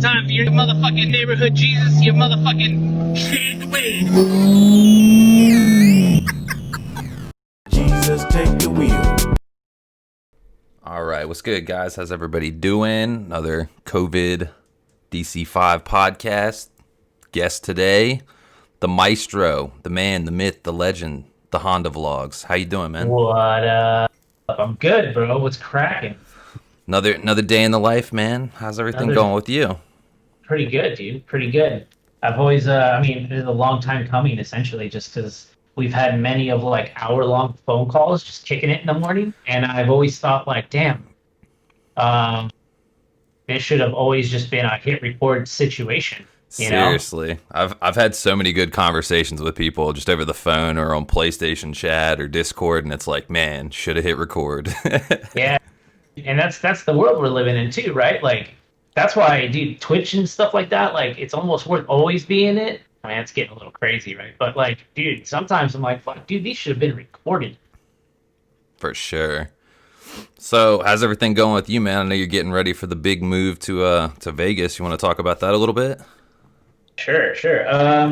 time for your motherfucking neighborhood Jesus, your motherfucking shade the way. Jesus, take the wheel. All right, what's good, guys? How's everybody doing? Another COVIDC5 podcast. Guest today, the Maestro, the man, the myth, the legend, the Hondavlogs. How you doing, man? What up? I'm good, bro. What's cracking? Another day in the life, man. How's everything going with you? Pretty good, dude. Pretty good. I've always, it's a long time coming, essentially, just because we've had many of like hour-long phone calls, just kicking it in the morning, and I've always thought, like, damn, it should have always just been a hit record situation. You Seriously, know? I've had so many good conversations with people just over the phone or on PlayStation chat or Discord, and it's like, man, should have hit record. Yeah. And that's the world we're living in too, right? Like that's why I do Twitch and stuff like that. Like it's almost worth always being it. I mean, it's getting a little crazy, right? But like, dude, sometimes I'm like, fuck, dude, these should have been recorded. For sure. So, how's everything going with you, man? I know you're getting ready for the big move to Vegas. You want to talk about that a little bit? Sure.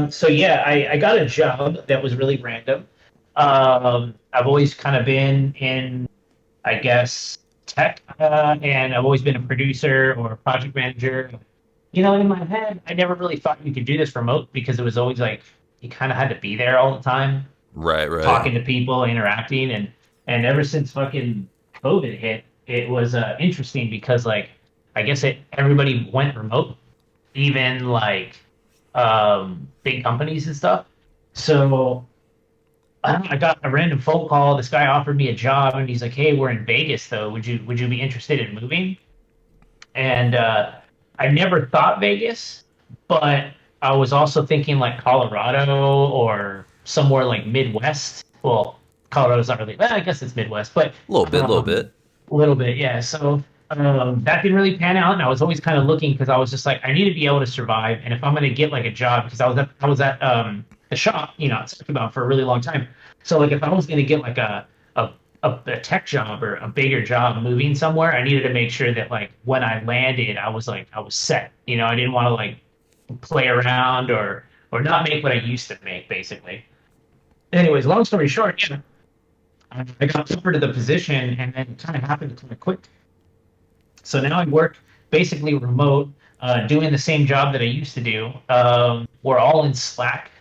So yeah, I got a job that was really random. I've always kind of been in, I guess, tech, and I've always been a producer or a project manager. You know, in my head, I never really thought you could do this remote because it was always like you kind of had to be there all the time, Right. talking to people, interacting, and ever since fucking COVID hit, it was interesting because like I guess everybody went remote, even like big companies and stuff. So I got a random phone call. This guy offered me a job, and he's like, "Hey, we're in Vegas, though. Would you be interested in moving?" And I never thought Vegas, but I was also thinking like Colorado or somewhere like Midwest. Well, Colorado's not really. Well, I guess it's Midwest, but A little bit, yeah. So that didn't really pan out, and I was always kind of looking because I was just like, I need to be able to survive, and if I'm going to get like a job, because I was at the shop, you know, I talked about for a really long time. So like, if I was going to get like a tech job or a bigger job moving somewhere, I needed to make sure that like when I landed, I was set. You know, I didn't want to like play around or not make what I used to make, basically. Anyways, long story short, yeah, I got offered to the position, and then it kind of happened kind of quick. So now I work basically remote, doing the same job that I used to do. We're all in Slack,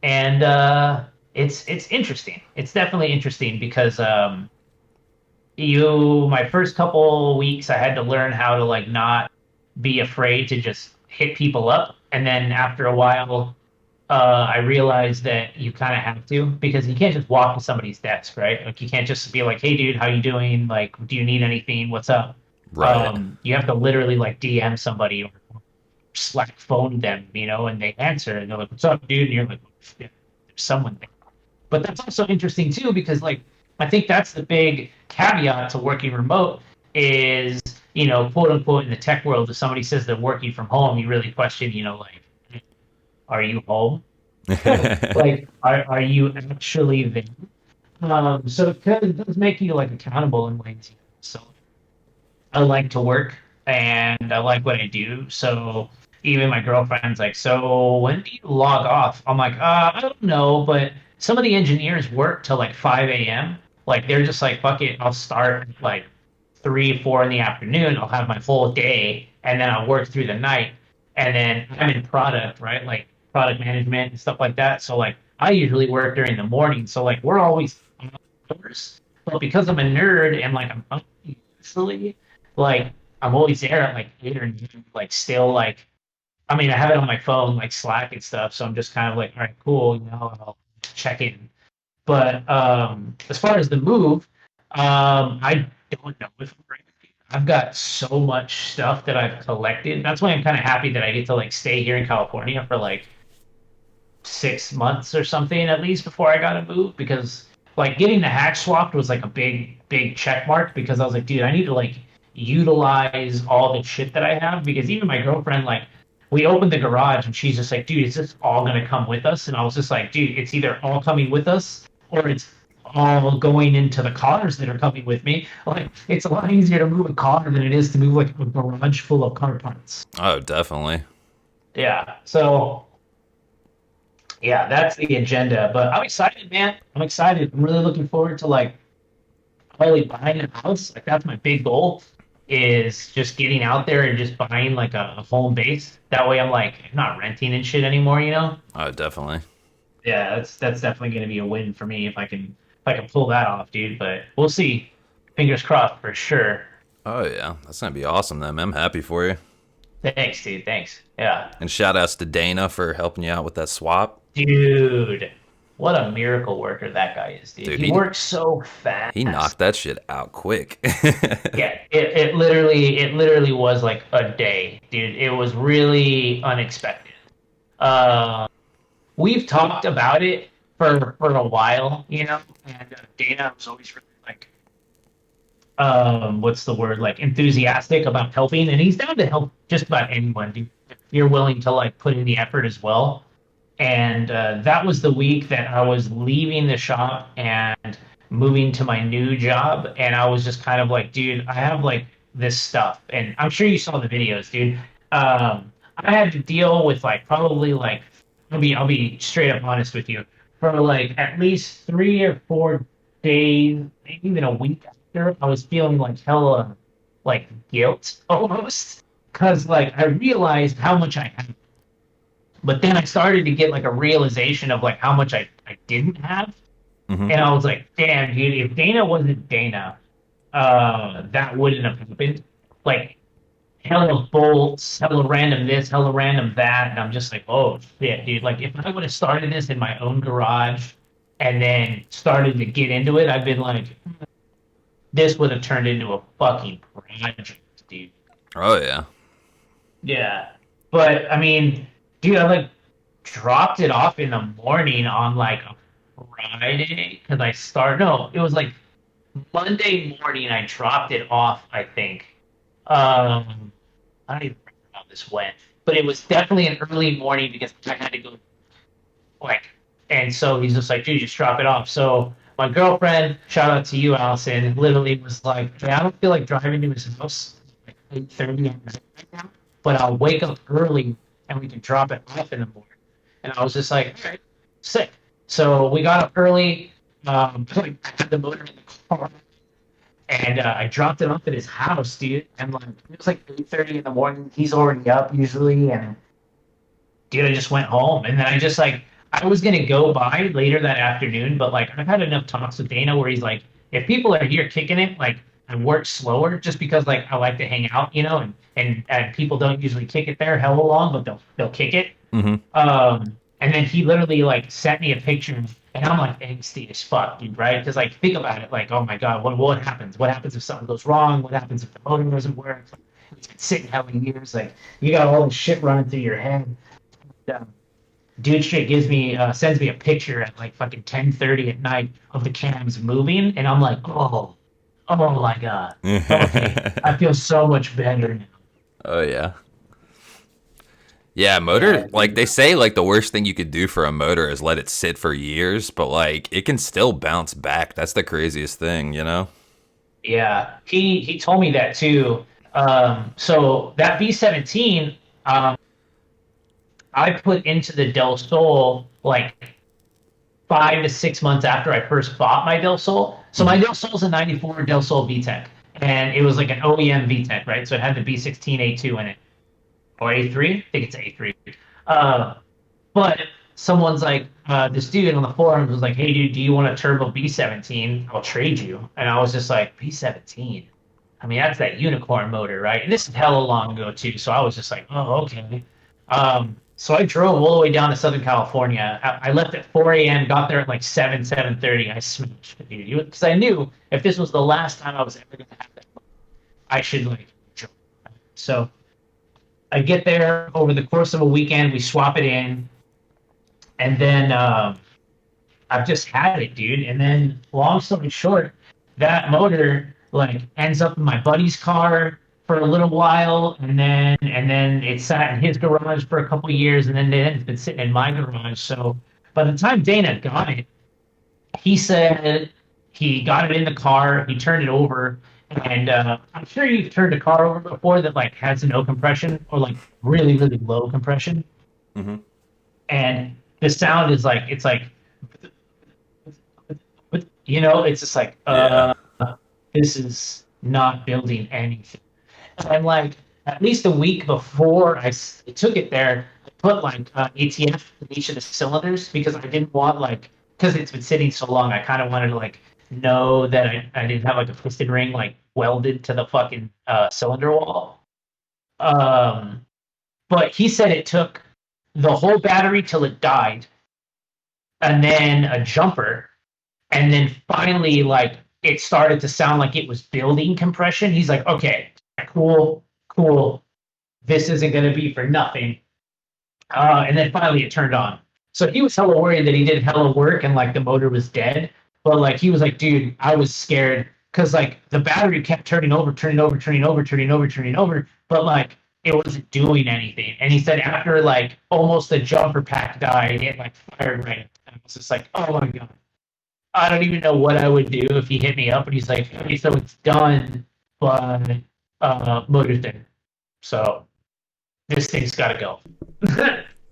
and it's interesting. It's definitely interesting because my first couple weeks I had to learn how to like not be afraid to just hit people up, and then after a while, I realized that you kind of have to, because you can't just walk to somebody's desk, right? Like you can't just be like, "Hey, dude, how you doing? Like, do you need anything? What's up?" right? You have to literally like DM somebody or Slack phone them, you know, and they answer and they're like, "What's up, dude?" And you're like, "Yeah, there's someone there." But that's also interesting too, because like I think that's the big caveat to working remote is, you know, quote unquote, in the tech world, if somebody says they're working from home, you really question, you know, like, are you home? Like, are you actually there? So it does make you like accountable in ways. So I like to work and I like what I do. So even my girlfriend's like, "So when do you log off?" I'm like, I don't know, but some of the engineers work till like 5 a.m. Like they're just like, fuck it, I'll start like 3, 4 in the afternoon. I'll have my full day, and then I'll work through the night. And then I'm in product, right? Like product management and stuff like that. So like I usually work during the morning. So like we're always hours. But because I'm a nerd and like I'm usually like I'm always there at like 8 or 9, like still like, I mean, I have it on my phone, like Slack and stuff. So I'm just kind of like, all right, cool, you know, I'll check in. But as far as the move, I don't know if I'm ready. I've got so much stuff that I've collected. That's why I'm kind of happy that I get to like stay here in California for like 6 months or something at least before I got to move, because like getting the hack swapped was like a big check mark, because I was like, dude, I need to like utilize all the shit that I have, because even my girlfriend, like, we opened the garage and she's just like, "Dude, is this all gonna come with us?" And I was just like, "Dude, it's either all coming with us or it's all going into the cars that are coming with me. Like, it's a lot easier to move a car than it is to move like a garage full of car parts. Oh, definitely. Yeah. So yeah, that's the agenda. But I'm excited, man. I'm excited. I'm really looking forward to like probably buying a house. Like that's my big goal is just getting out there and just buying like a home base. That way I'm like not renting and shit anymore, you know? Oh, definitely. Yeah, that's definitely gonna be a win for me if I can pull that off, dude. But we'll see. Fingers crossed for sure. Oh yeah, that's gonna be awesome then, man. I'm happy for you. Thanks, dude. Thanks. Yeah. And shout outs to Dana for helping you out with that swap. Dude. What a miracle worker that guy is, dude. Dude, He works so fast. He knocked that shit out quick. Yeah, it literally was like a day, dude. It was really unexpected. We've talked about it for a while, you know, and Dana was always really like, what's the word, like enthusiastic about helping, and he's down to help just about anyone, dude, if you're willing to like put in the effort as well. And that was the week that I was leaving the shop and moving to my new job, and I was just kind of like, dude, I have like this stuff, and I'm sure you saw the videos, dude. I had to deal with like probably like I'll be straight up honest with you, for like at least 3 or 4 days, maybe even a week after, I was feeling like hella like guilt almost, because like I realized how much I had. But then I started to get like a realization of like how much I didn't have. Mhm. And I was like, damn, dude, if Dana wasn't Dana, that wouldn't have happened. Like, hella bolts, hella random this, hella random that. And I'm just like, oh, shit, dude. Like, if I would have started this in my own garage and then started to get into it, I've been like, this would have turned into a fucking project, dude. Oh yeah. Yeah. But, I mean, dude, I like dropped it off in the morning on like a Friday because no, it was like Monday morning I dropped it off, I think. I don't even remember how this went, but it was definitely an early morning because I had to go like, and so he's just like, dude, just drop it off. So my girlfriend, shout out to you, Allison, literally was like, hey, I don't feel like driving to his house like 8:30 at night right now, but I'll wake up early and we can drop it off in the morning. And I was just like, all right, sick. So we got up early, like, I had the motor in the car, and I dropped it off at his house, dude. And like it was like 8:30 in the morning. He's already up usually, and dude, I just went home. And then I just like I was gonna go by later that afternoon, but like I've had enough talks with Dana where he's like, if people are here kicking it, like I work slower just because like I like to hang out, you know, and people don't usually kick it there hella long, but they'll kick it. Mm-hmm. And then he literally like sent me a picture, and I'm like angsty as fuck, dude, right? Because like think about it, like oh my god, what happens? What happens if something goes wrong? What happens if the motor doesn't work? It's been sitting hella years, like you got all this shit running through your head. Dude straight sends me a picture at like fucking 10:30 at night of the cams moving, and I'm like, oh my god, okay, I feel so much better now. Oh yeah. Yeah, motor, like they say like the worst thing you could do for a motor is let it sit for years, but like it can still bounce back. That's the craziest thing, you know? Yeah, he told me that too. So that V17, I put into the Del Sol like 5 to 6 months after I first bought my Del Sol. So my Del Sol's a '94 Del Sol VTEC, and it was like an OEM VTEC, right? So it had the B16A2 in it. Or A3? I think it's A3. But someone's like, this dude on the forums was like, hey, dude, do you want a turbo B17? I'll trade you. And I was just like, B17? I mean, that's that unicorn motor, right? And this is hella long ago, too. So I was just like, oh, okay. So I drove all the way down to Southern California. I left at 4 a.m., got there at like 7:30. I smashed it, dude. Because I knew if this was the last time I was ever going to have that, I should, like, jump. So I get there over the course of a weekend. We swap it in, and then I've just had it, dude. And then, long story short, that motor like ends up in my buddy's car for a little while, and then it sat in his garage for a couple of years, and then it's been sitting in my garage. So by the time Dana got it, he said he got it in the car, he turned it over, and I'm sure you've turned a car over before that like has no compression or like really really low compression, Mm-hmm. and the sound is like it's like you know it's just like Yeah. this is not building anything. And like at least a week before took it there, I put like ATF in each of the cylinders because I didn't want like because it's been sitting so long. I kind of wanted to like know that I didn't have like a piston ring like welded to the fucking cylinder wall. Um, but he said it took the whole battery till it died, and then a jumper, and then finally like it started to sound like it was building compression. He's like, okay, cool, cool. This isn't going to be for nothing. And then finally it turned on. So he was hella worried that he did hella work and like the motor was dead. But like he was like, dude, I was scared because like the battery kept turning over, turning over, turning over, turning over, turning over, but like it wasn't doing anything. And he said after like almost the jumper pack died, it like fired right. And I was just like, oh my god, I don't even know what I would do if he hit me up. And he's like, okay, so it's done, but motor's dead. So this thing's got to go.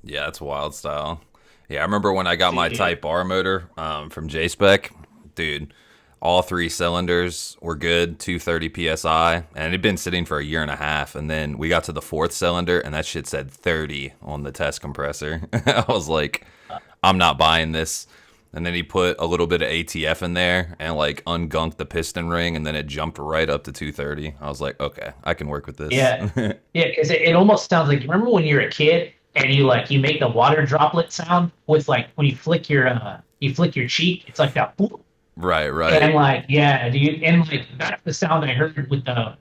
Yeah, it's wild style. Yeah, I remember when I got my Type R motor from J-Spec, dude, all 3 cylinders were good, 230 PSI, and it had been sitting for a year and a half, and then we got to the 4th cylinder, and that shit said 30 on the test compressor. I was like, I'm not buying this. And then he put a little bit of ATF in there and like ungunked the piston ring, and then it jumped right up to 230. I was like, okay, I can work with this. Yeah, yeah, because it almost sounds like remember when you're a kid and you make the water droplet sound with like when you flick your cheek, it's like that. Whoop. Right. And like yeah, dude, and like that's the sound I heard with the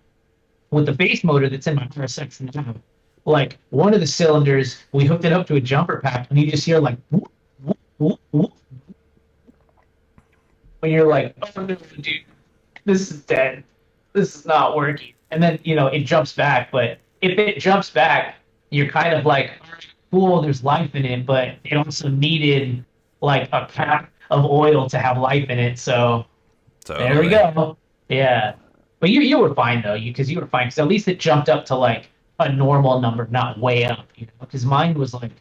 base motor that's in my RSX now. Like one of the cylinders, we hooked it up to a jumper pack, and you just hear like whoop, whoop, whoop, whoop. When you're like, oh no, dude, this is dead. This is not working. And then, it jumps back. But if it jumps back, you're kind of like, cool, there's life in it. But it also needed like a pack of oil to have life in it. So there we go. Yeah. But you were fine, though, because you were fine. Because at least it jumped up to like a normal number, not way up. Because mine was like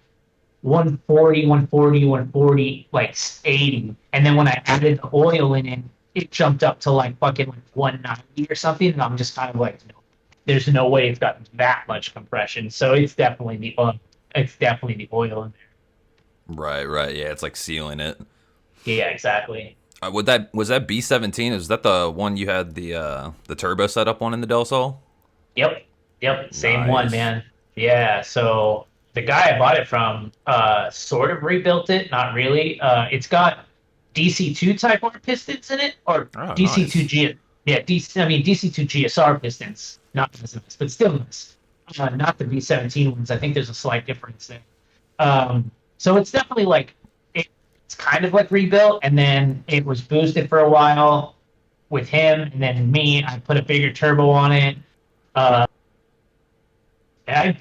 140, 140, 140, like 80. And then when I added the oil in it, it jumped up to like fucking like 190 or something. And I'm just kind of like, no, there's no way it's got that much compression. So it's definitely the oil in there. Right. Yeah, it's like sealing it. Yeah, exactly. Was that B17? Is that the one you had the turbo setup on in the Del Sol? Yep. Same Nice. one, man. Yeah. So the guy I bought it from sort of rebuilt it, not really. It's got DC2 Type R pistons in it, or DC2G. Yeah, DC2 GSR pistons, not as nice, but still nice. Not the B17 ones. I think there's a slight difference there. So it's definitely like it's kind of like rebuilt, and then it was boosted for a while with him, and then me. I put a bigger turbo on it. I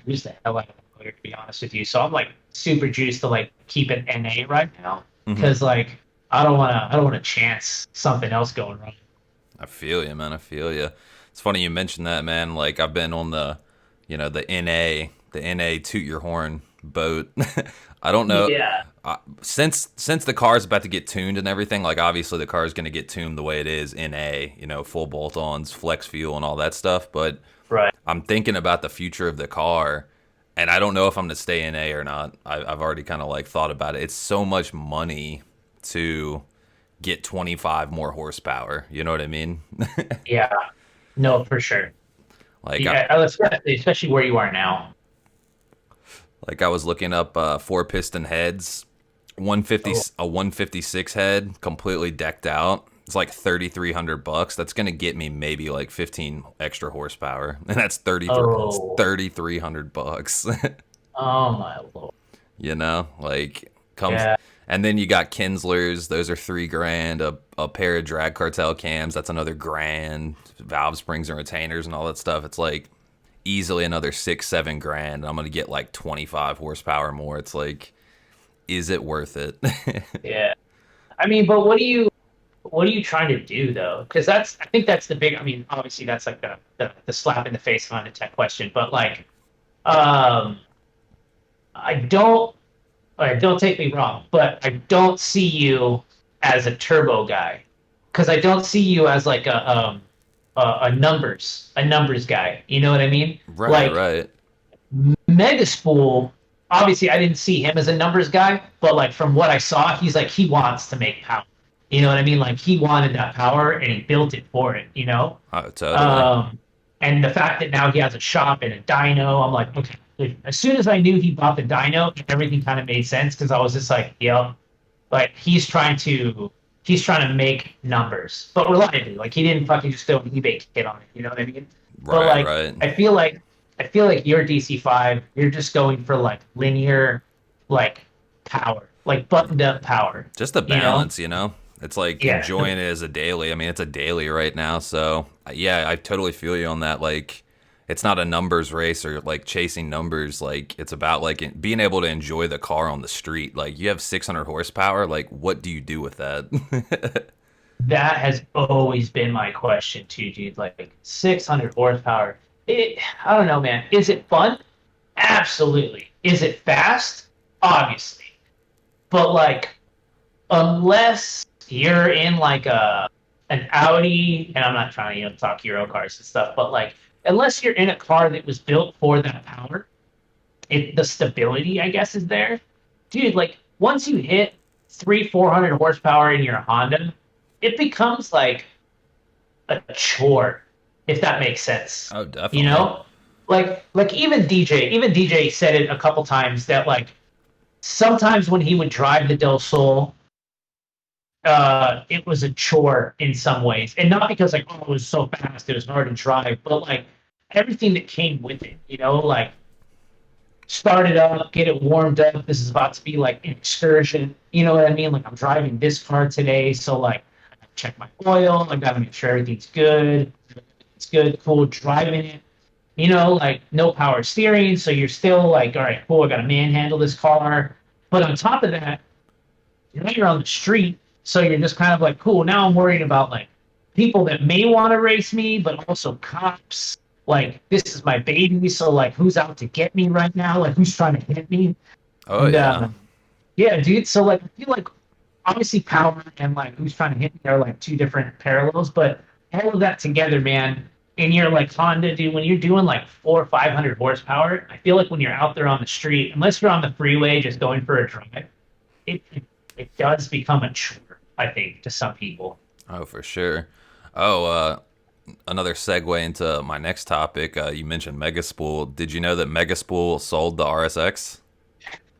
used the hell out of the motor, to be honest with you. So I'm like super juiced to like keep it NA right now because like I don't want to chance something else going wrong. I feel you, man. I feel you. It's funny you mentioned that, man. Like I've been on the NA toot your horn boat. I don't know. Yeah. Since the car's about to get tuned and everything, like obviously the car is going to get tuned the way it is NA, full bolt-ons, flex fuel, and all that stuff. But right. I'm thinking about the future of the car, and I don't know if I'm going to stay NA or not. I've already kind of like thought about it. It's so much money to get 25 more horsepower. You know what I mean? Yeah. No, for sure. Like, yeah, especially where you are now. Like I was looking up 4-piston heads, 150 a 156 head, completely decked out. It's like $3,300. That's gonna get me maybe like 15 extra horsepower, and that's $3,300. Oh my lord! Yeah. And then you got Kinslers. Those are $3,000. A pair of drag cartel cams. That's another $1,000. Valve springs and retainers and all that stuff. It's like easily another $6-7 grand. I'm gonna get like 25 horsepower more. It's like, is it worth it? Yeah, I mean, but what do you what are you trying to do though? Because I think that's the big. I mean, obviously that's like the slap in the face kind of tech question, but like, um, I don't. All right, don't take me wrong, but I don't see you as a turbo guy because I don't see you as like a numbers guy. You know what I mean? Right, Like right. Megaspool, obviously I didn't see him as a numbers guy, but like from what I saw, he's like he wants to make power. You know what I mean? Like he wanted that power and he built it for it, you know? Oh, totally. Um and the fact that now he has a shop and a dyno, I'm like, okay. As soon as I knew he bought the dyno, everything kind of made sense because I was just like, yo, like he's trying to make numbers, but reliably. Like he didn't fucking just throw an eBay kit on it. You know what I mean? But Right, like right. I feel like your DC5, you're just going for like linear, like power, like buttoned up power. Just the You know? balance, you know? It's like Yeah. enjoying it as a daily. I mean, it's a daily right now, so yeah, I totally feel you on that. Like, it's not a numbers race or like chasing numbers. Like, it's about like being able to enjoy the car on the street. Like, you have 600 horsepower. Like, what do you do with that? That has always been my question too, dude. Like 600 horsepower. I don't know, man. Is it fun? Absolutely. Is it fast? Obviously. But like, unless you're in like an Audi, and I'm not trying to talk Euro cars and stuff, but like, unless you're in a car that was built for that power, the stability, I guess, is there, dude. Like once you hit 400 horsepower in your Honda, it becomes like a chore, if that makes sense. Oh, You definitely. know, like even DJ said it a couple times that like sometimes when he would drive the Del Sol, it was a chore in some ways, and not because like oh it was so fast, it was hard to drive, but like everything that came with it. You know, like start it up, get it warmed up. This is about to be like an excursion. You know what I mean? Like I'm driving this car today, so like I gotta check my oil. I gotta make sure everything's good. It's good, cool. Driving it, like no power steering, so you're still like, all right, cool. I gotta manhandle this car. But on top of that, now you're on the street, so you're just kind of like, cool. Now I'm worried about like people that may want to race me, but also cops. Like this is my baby, so like who's out to get me right now? Like who's trying to hit me? Oh, And yeah. yeah, dude. So like I feel like obviously power and like who's trying to hit me are like two different parallels, but all of that together, man. And you're like Honda, dude. When you're doing like 400 or 500 horsepower, I feel like when you're out there on the street, unless you're on the freeway just going for a drive, it does become a chore. I think to some people. Oh, for sure. Oh, another segue into my next topic. You mentioned Megaspool. Did you know that Megaspool sold the RSX?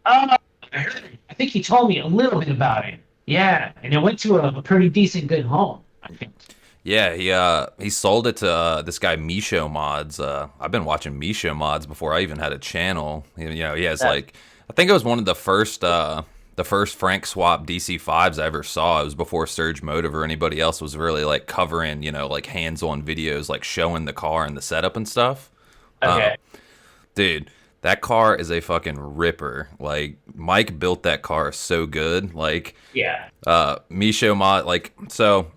I heard it. I think he told me a little bit about it. Yeah, and it went to a pretty decent, good home. I think. Yeah, he sold it to this guy Misho Mods. I've been watching Misho Mods before I even had a channel. He has like I think it was one of the first Frank Swap DC5s I ever saw. It was before Surge Motive or anybody else was really like covering, like hands-on videos, like showing the car and the setup and stuff. Okay. Dude, that car is a fucking ripper. Like Mike built that car so good. Like Yeah. Misho Mod, like so.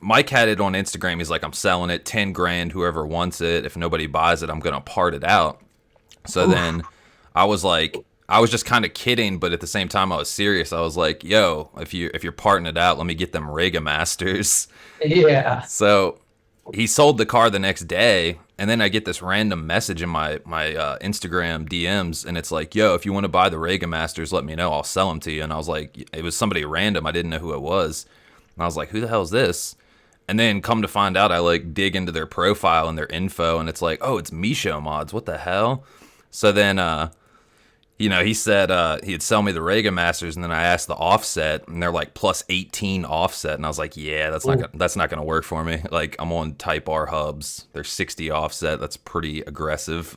Mike had it on Instagram. He's like, I'm selling it, 10 grand, whoever wants it. If nobody buys it, I'm going to part it out. So then I was like, I was just kind of kidding, but at the same time I was serious. I was like, yo, if you're parting it out, let me get them Rega Masters. Yeah. So he sold the car the next day, and then I get this random message in my Instagram DMs, and it's like, yo, if you want to buy the Rega Masters, let me know. I'll sell them to you. And I was like, it was somebody random. I didn't know who it was. And I was like, who the hell is this? And then come to find out, I like dig into their profile and their info, and it's like, oh, it's Misho Mods. What the hell? So then, he said he'd sell me the Rega Masters, and then I asked the offset, and they're like plus 18 offset, and I was like, yeah, that's not gonna work for me. Like I'm on Type R hubs, they're 60 offset. That's pretty aggressive.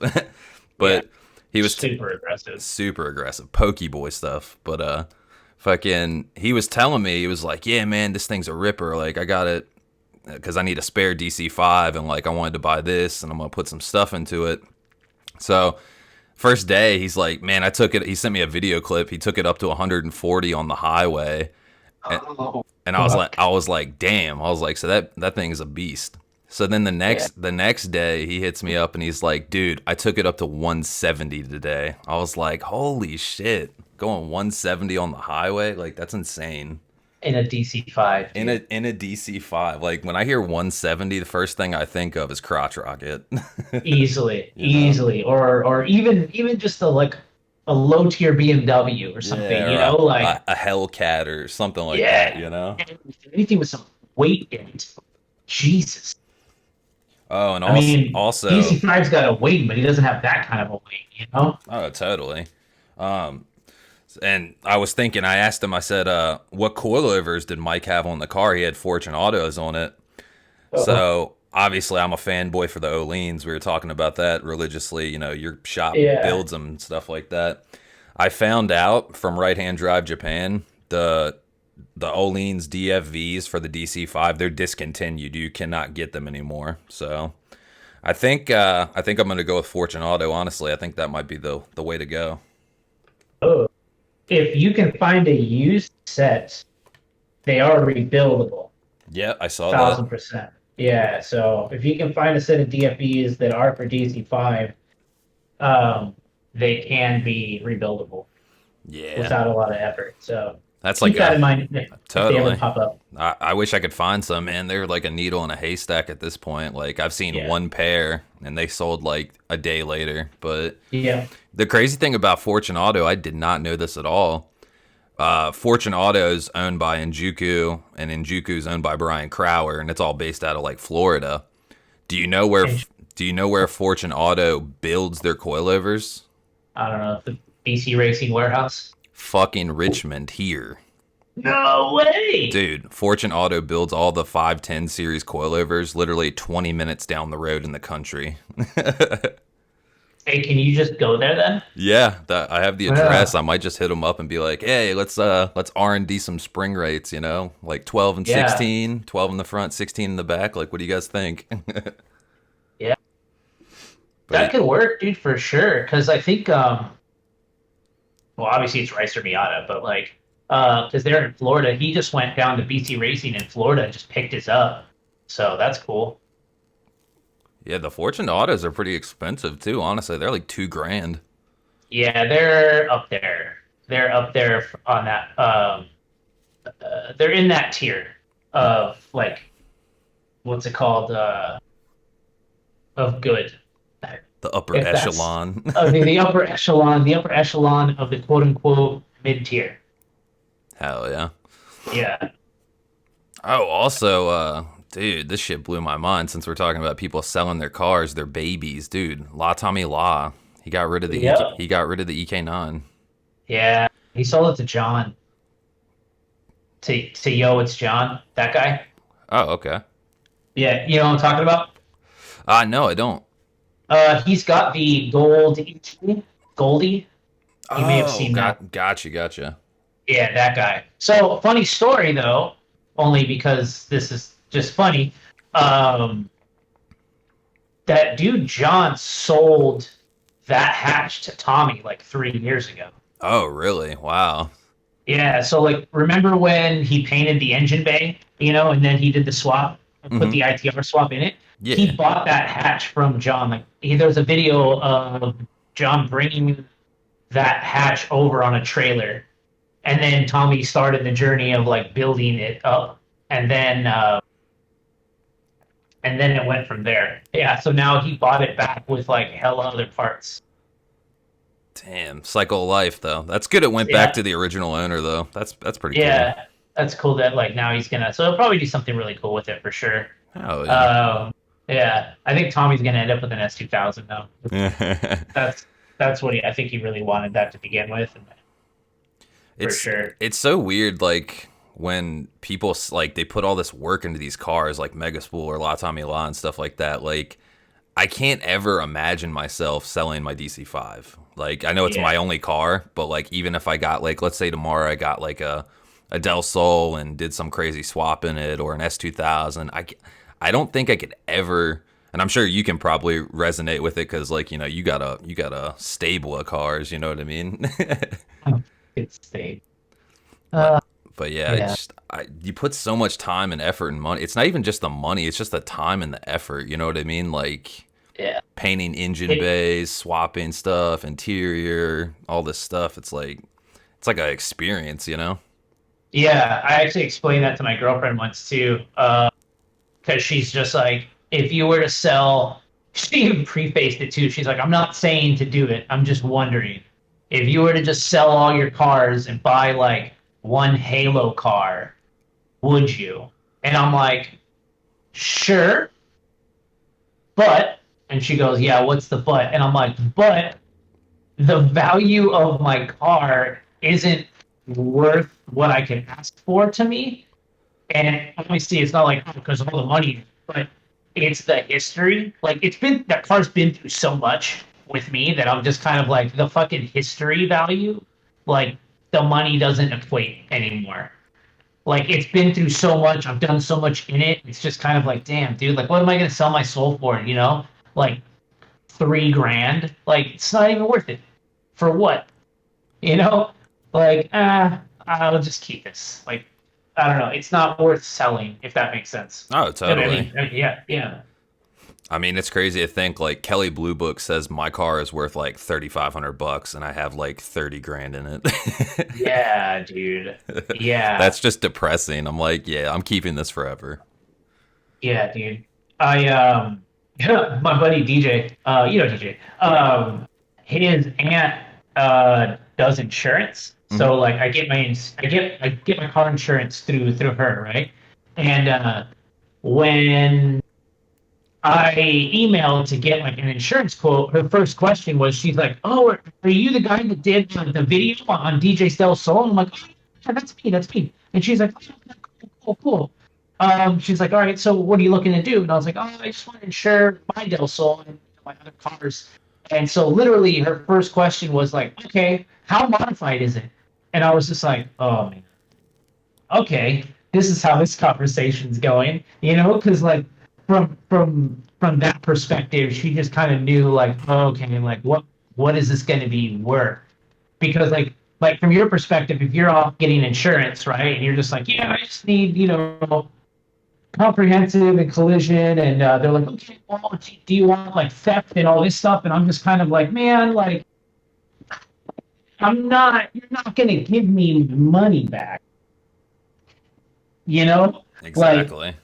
But he was super aggressive. super aggressive, pokey boy stuff. But fucking, he was telling me, he was like, yeah, man, this thing's a ripper. Like I got it because I need a spare DC5, and like I wanted to buy this, and I'm gonna put some stuff into it. So first day, he's like, man, I took it. He sent me a video clip. He took it up to 140 on the highway, Oh, And I was like, damn. I was like, so that thing is a beast. So then the next day he hits me up and he's like, dude, I took it up to 170 today. I was like, holy shit, going 170 on the highway, like that's insane. in a DC5. In a DC5, like when I hear 170, the first thing I think of is crotch rocket. Easily, You know? easily, or even just a low tier BMW or something, Yeah, you or know, like a Hellcat or something like yeah, that, you know? and anything with some weight in it. Jesus, Oh, and I mean, also, DC5's got a weight, but he doesn't have that kind of a weight, you know? oh, totally. Um, and I was thinking, I asked him, I said, what coilovers did Mike have on the car? He had Fortune Autos on it. So obviously, I'm a fanboy for the Oleans. We were talking about that religiously. You know, your shop Yeah. builds them and stuff like that. I found out from Right Hand Drive Japan the Oleans DFVs for the DC5, they're discontinued. You cannot get them anymore. So I think I'm gonna go with Fortune Auto. Honestly, I think that might be the way to go. Oh, if you can find a used set, they are rebuildable, Yeah, I saw that. 1000%. Yeah, so if you can find a set of DFEs that are for DC5, they can be rebuildable Yeah, without a lot of effort. So that's keep like that a in mind if they totally. ever pop up. I wish I could find some, man. They're like a needle in a haystack at this point. Like I've seen Yeah. one pair and they sold like a day later. But Yeah. the crazy thing about Fortune Auto, I did not know this at all. Fortune Auto is owned by Injuku, and Injuku is owned by Brian Crower, and it's all based out of like Florida. Do you know where? Do you know where Fortune Auto builds their coilovers? I don't know, the BC Racing Warehouse. Fucking Richmond here. No way. Dude, Fortune Auto builds all the 510 series coilovers literally 20 minutes down the road in the country. Hey, can you just go there then? Yeah, I have the address. I might just hit them up and be like, "Hey, let's R&D some spring rates, you know? Like 12 and Yeah. 16, 12 in the front, 16 in the back. Like what do you guys think?" Yeah. But That could work, dude, for sure. Because I think, well, obviously it's Ricer Miata, but like, because they're in Florida, he just went down to BC Racing in Florida and just picked his up. So that's cool. yeah, the Fortune Autos are pretty expensive too, honestly. They're like $2,000. Yeah, they're up there. They're up there on that. They're in that tier of like, what's it called? Of good. The upper If that's- echelon. The upper echelon of the quote unquote mid tier. Hell yeah. Yeah. Oh, also, dude, this shit blew my mind since we're talking about people selling their cars, their babies, dude. La Tommy La, he got rid of the Yeah. he got rid of the EK9. Yeah. He sold it to John. To Yo, it's John, that guy. Oh, okay. Yeah, you know what I'm talking about? No, I don't. He's got the gold Goldie. You may have seen that. Gotcha. Yeah, that guy. So, funny story though, only because this is just funny. That dude John sold that hatch to Tommy like 3 years ago. Oh, really? Wow. Yeah, so like remember when he painted the engine bay, and then he did the swap and put the ITR swap in it? Yeah. He bought that hatch from John. Like there's a video of John bringing that hatch over on a trailer, and then Tommy started the journey of like building it up, and then it went from there. Yeah, so now he bought it back with like hella other parts. Damn, cycle of life though. That's good. It went Yeah. back to the original owner though. That's pretty cool. Yeah, that's cool that like now he's gonna. So he'll probably do something really cool with it for sure. Oh yeah. Yeah, I think Tommy's gonna end up with an S2000 though. That's what I think he really wanted that to begin with. For sure. It's so weird, like when people like they put all this work into these cars, like Megaspool or La Tommy La and stuff like that. Like I can't ever imagine myself selling my DC5. Like I know it's my only car, but like even if I got like let's say tomorrow I got like a Del Sol and did some crazy swap in it or an S2000, I don't think I could ever. And I'm sure you can probably resonate with it because like you got a stable of cars. You know what I mean? It's state. But But yeah, you put so much time and effort and money. It's not even just the money; it's just the time and the effort. You know what I mean? Like Yeah. painting engine bays, swapping stuff, interior, all this stuff. It's like an experience, you know? Yeah, I actually explained that to my girlfriend once too, because she's just like, if you were to sell, she even prefaced it too. She's like, I'm not saying to do it. I'm just wondering if you were to just sell all your cars and buy like one Halo car, would you? And I'm like, sure, but, and she goes, yeah, what's the but? And I'm like, but the value of my car isn't worth what I can ask for to me. And obviously, it's not like because of all the money, but it's the history. Like that car's been through so much with me that I'm just kind of like the fucking history value. Like the money doesn't equate anymore. Like it's been through so much. I've done so much in it. It's just kind of like, damn, dude. Like, what am I gonna sell my soul for? You know, like $3,000. Like it's not even worth it. For what? You know, like I'll just keep this. Like I don't know. It's not worth selling, if that makes sense. Oh, totally. Yeah. I mean, it's crazy to think like Kelly Blue Book says my car is worth like $3,500 and I have like 30 grand in it. Yeah, dude. Yeah. That's just depressing. I'm like, yeah, I'm keeping this forever. Yeah, dude. I my buddy DJ, you know DJ, his aunt does insurance. So like I get my car insurance through her, right? And when I emailed to get like an insurance quote, her first question was, she's like, "Oh, are you the guy that did the video on DJ Del Sol?" I'm like, "Oh, yeah, that's me." And she's like, "Oh, cool." She's like, "All right, so what are you looking to do?" And I was like, "Oh, I just want to insure my Del Sol and my other cars." And so literally her first question was like, "Okay, how modified is it?" And I was just like, "Oh man, okay, this is how this conversation's going," you know, because like from that perspective, she just kind of knew like, oh, okay, like what is this going to be worth? Because like from your perspective, if you're off getting insurance, right, and you're just like, yeah, I just need comprehensive and collision, and they're like, okay, well, do you want like theft and all this stuff? And I'm just kind of like, man, like you're not going to give me money back, you know? Exactly. Like,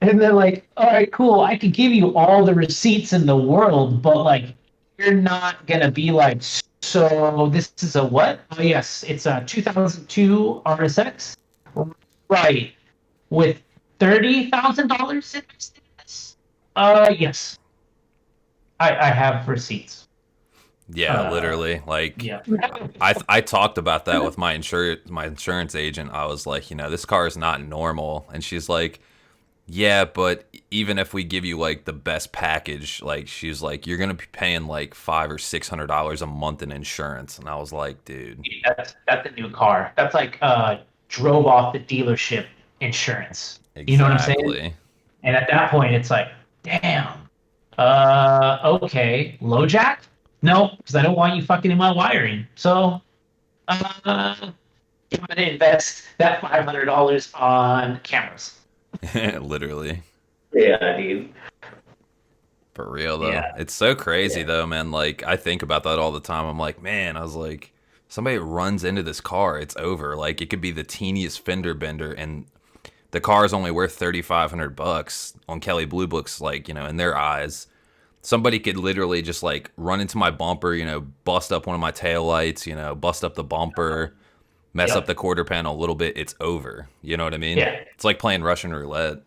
and they're like, all right, cool, I could give you all the receipts in the world, but like you're not gonna be like, so this is a what? Oh yes, it's a 2002 RSX, right? With $30,000 in this? Yes, I have receipts. Yeah, literally. Like, Yeah. I talked about that with my insurance agent. I was like, this car is not normal, and she's like, yeah, but even if we give you like the best package, like she's like, you're gonna be paying like $500 or $600 a month in insurance, and I was like, dude, that's a new car. That's like drove off the dealership insurance. exactly. You know what I'm saying? And at that point, it's like, damn. Okay, low jack? No, because I don't want you fucking in my wiring. So, I'm gonna invest that $500 on cameras. Literally. Yeah, dude. For real though. Yeah. It's so crazy though, man. Like I think about that all the time. I'm like, man, I was like, somebody runs into this car, it's over. Like it could be the teeniest fender bender and the car is only worth $3,500 on Kelly Blue Book's, like, in their eyes. Somebody could literally just like run into my bumper, bust up one of my taillights, bust up the bumper, mess up the quarter panel a little bit, it's over. You know what I mean? Yeah. It's like playing Russian roulette.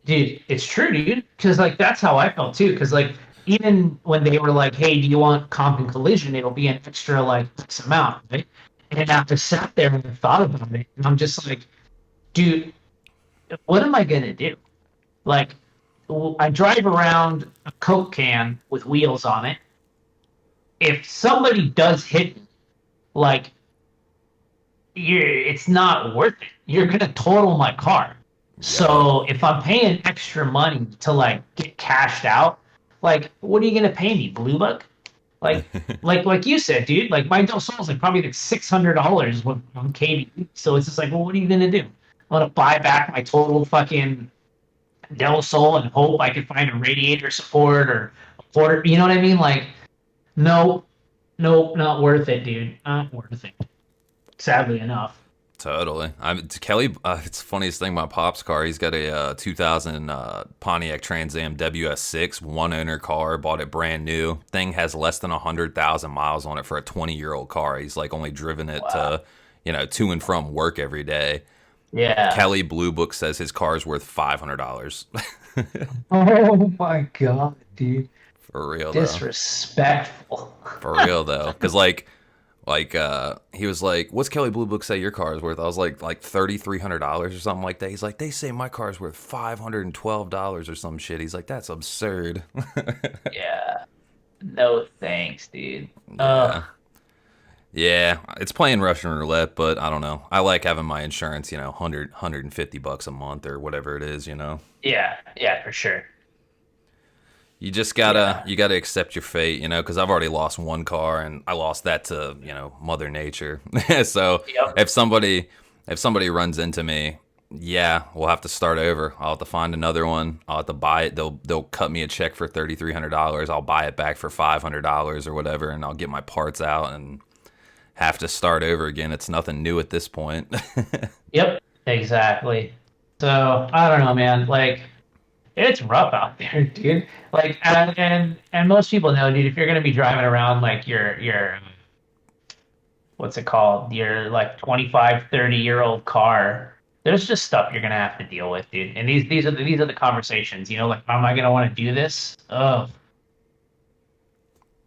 Dude, it's true, dude. Because like that's how I felt too. Because like even when they were like, "Hey, do you want comp and collision? It'll be an extra like X amount," right? And I just sat there and thought about it, and I'm just like, dude, what am I gonna do? Like, I drive around a Coke can with wheels on it. If somebody does hit me, like, it's not worth it. You're gonna total my car. So if I'm paying extra money to like get cashed out, like what are you gonna pay me, Blue Book? Like, like you said, dude. Like my Del Sol's like probably like $600 on KD. So it's just like, well, what are you gonna do? I'm gonna buy back my total fucking Del Sol and hope I can find a radiator support or a port. You know what I mean? Like, no, no, not worth it, dude. Not worth it. Sadly enough. Totally. Kelly. It's the funniest thing. My pop's car. He's got a 2000 Pontiac Trans Am WS6, one owner car. Bought it brand new. Thing has less than 100,000 miles on it for a 20-year-old car. He's like only driven it to, to and from work every day. Yeah. Kelly Blue Book says his car is worth $500. Oh my god, dude. For real, Disrespectful. though. For real, though. Because, he was like, what's Kelly Blue Book say your car is worth? I was like $3,300 or something like that. He's like, they say my car is worth $512 or some shit. He's like, that's absurd. Yeah. No thanks, dude. Yeah, it's playing Russian roulette, but I don't know. I like having my insurance, $150 a month or whatever it is, Yeah, for sure. You just you gotta accept your fate, because I've already lost one car and I lost that to, Mother Nature. So Yep. if somebody runs into me, yeah, we'll have to start over. I'll have to find another one. I'll have to buy it. They'll cut me a check for $3,300. I'll buy it back for $500 or whatever, and I'll get my parts out and have to start over again. It's nothing new at this point. Yep, exactly. So I don't know, man. Like, it's rough out there, dude. Like, and most people know, dude. If you're gonna be driving around like your what's it called? Your like 25, 30-year-old car. There's just stuff you're gonna have to deal with, dude. And these are the conversations. Like, how am I gonna want to do this? Oh,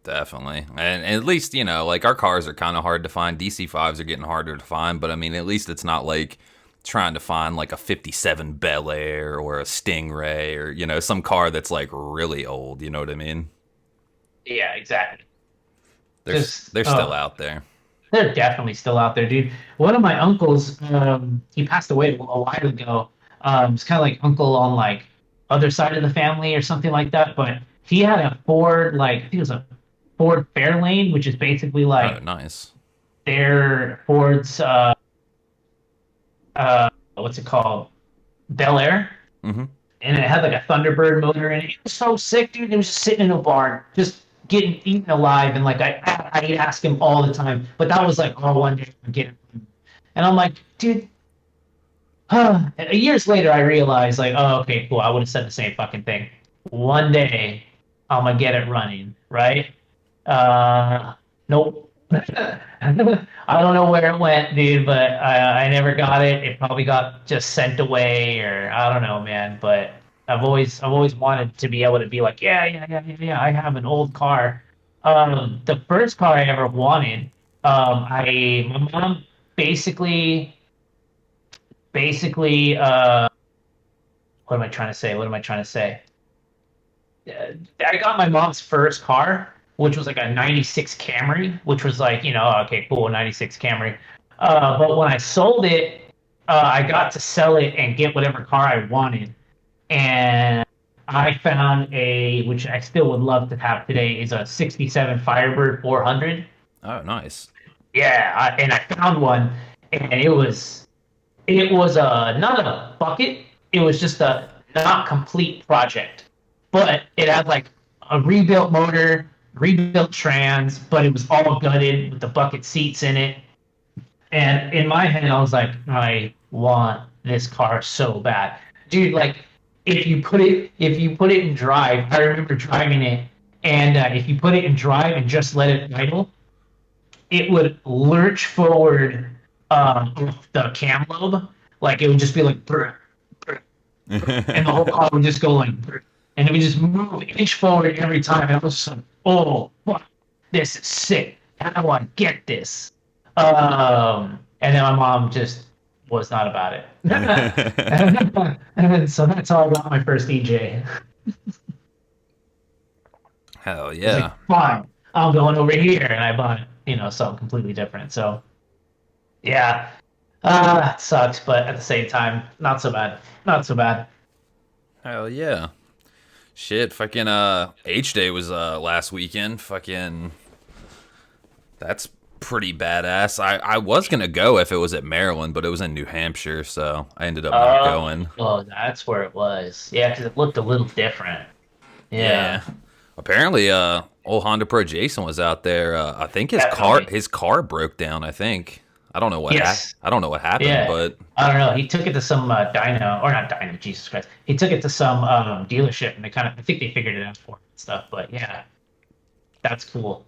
Definitely. And at least, like our cars are kind of hard to find. DC5s are getting harder to find, but I mean, at least it's not like trying to find like a 57 Bel Air or a Stingray or, some car that's like really old. You know what I mean? yeah, exactly. They're still out there. They're definitely still out there, dude. One of my uncles, he passed away a while ago. It's kind of like uncle on like other side of the family or something like that. But he had a Ford, like I think it was a Ford Fairlane, which is basically like nice. their Ford's what's it called, Bel Air. Mm-hmm. And it had like a Thunderbird motor in it. It was so sick, dude. It was just sitting in a barn, just getting eaten alive. And like I'd ask him all the time, but that was like, oh, one day I'm getting. And I'm like, dude. Years later, I realized like, oh, okay, cool. I would have said the same fucking thing. One day, I'm gonna get it running, right? Nope. I don't know where it went, dude, but I never got it. It probably got just sent away, or I don't know, man. But I've always wanted to be able to be like, yeah. I have an old car. The first car I ever wanted, my mom basically, what am I trying to say? I got my mom's first car, which was like a 96 Camry, which was like, okay, cool, 96 Camry. But when I sold it, I got to sell it and get whatever car I wanted. And I found which I still would love to have today, is a 67 Firebird 400. Oh, nice. Yeah, and I found one, and it was not a bucket. It was just a not complete project. But it had like a rebuilt motor, rebuilt trans, but it was all gutted with the bucket seats in it. And in my head, I was like, I want this car so bad, dude. Like, if you put it in drive, I remember driving it, and if you put it in drive and just let it idle, it would lurch forward off the cam lobe, like it would just be like, brr, brr, brr, and the whole car would just go like, brr, and it would just move inch forward every time. And I was just like, oh, fuck, this is sick. How do I get this? And then my mom just was not about it. And so that's how I got my first EJ. Hell yeah. Like, fine, I'm going over here, and I bought something completely different. So yeah, it sucks, but at the same time, not so bad. Hell yeah. Shit, fucking H Day was last weekend. Fucking That's pretty badass. I was gonna go if it was at Maryland, but it was in New Hampshire, so I ended up not going. Oh, that's where it was. Yeah, because it looked a little different. Yeah. Yeah, Apparently, old Honda Pro Jason was out there. I think definitely. his car broke down. I think I don't know Yes. I don't know what happened, Yeah. but I don't know. He took it to some dyno, or not dyno, Jesus Christ. He took it to some dealership, and I think they figured it out for him and stuff. But yeah, that's cool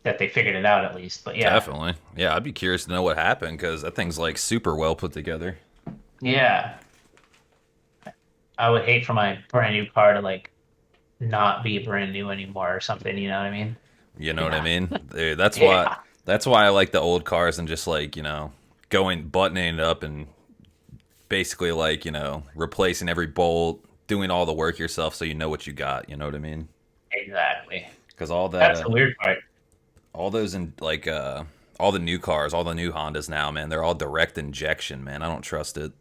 that they figured it out at least. But yeah, definitely, yeah, I'd be curious to know what happened because that thing's like super well put together. yeah. I would hate for my brand new car to like not be brand new anymore or something. You know what I mean? You know what I Yeah. mean? Dude, Yeah. that's why I like the old cars and just like going buttoning it up and basically like replacing every bolt, doing all the work yourself so you know what you got. You know what I mean? Exactly. Because all that That's the weird part. all those in like all the new cars, all the new Hondas now, man, they're all direct injection, man. I don't trust it.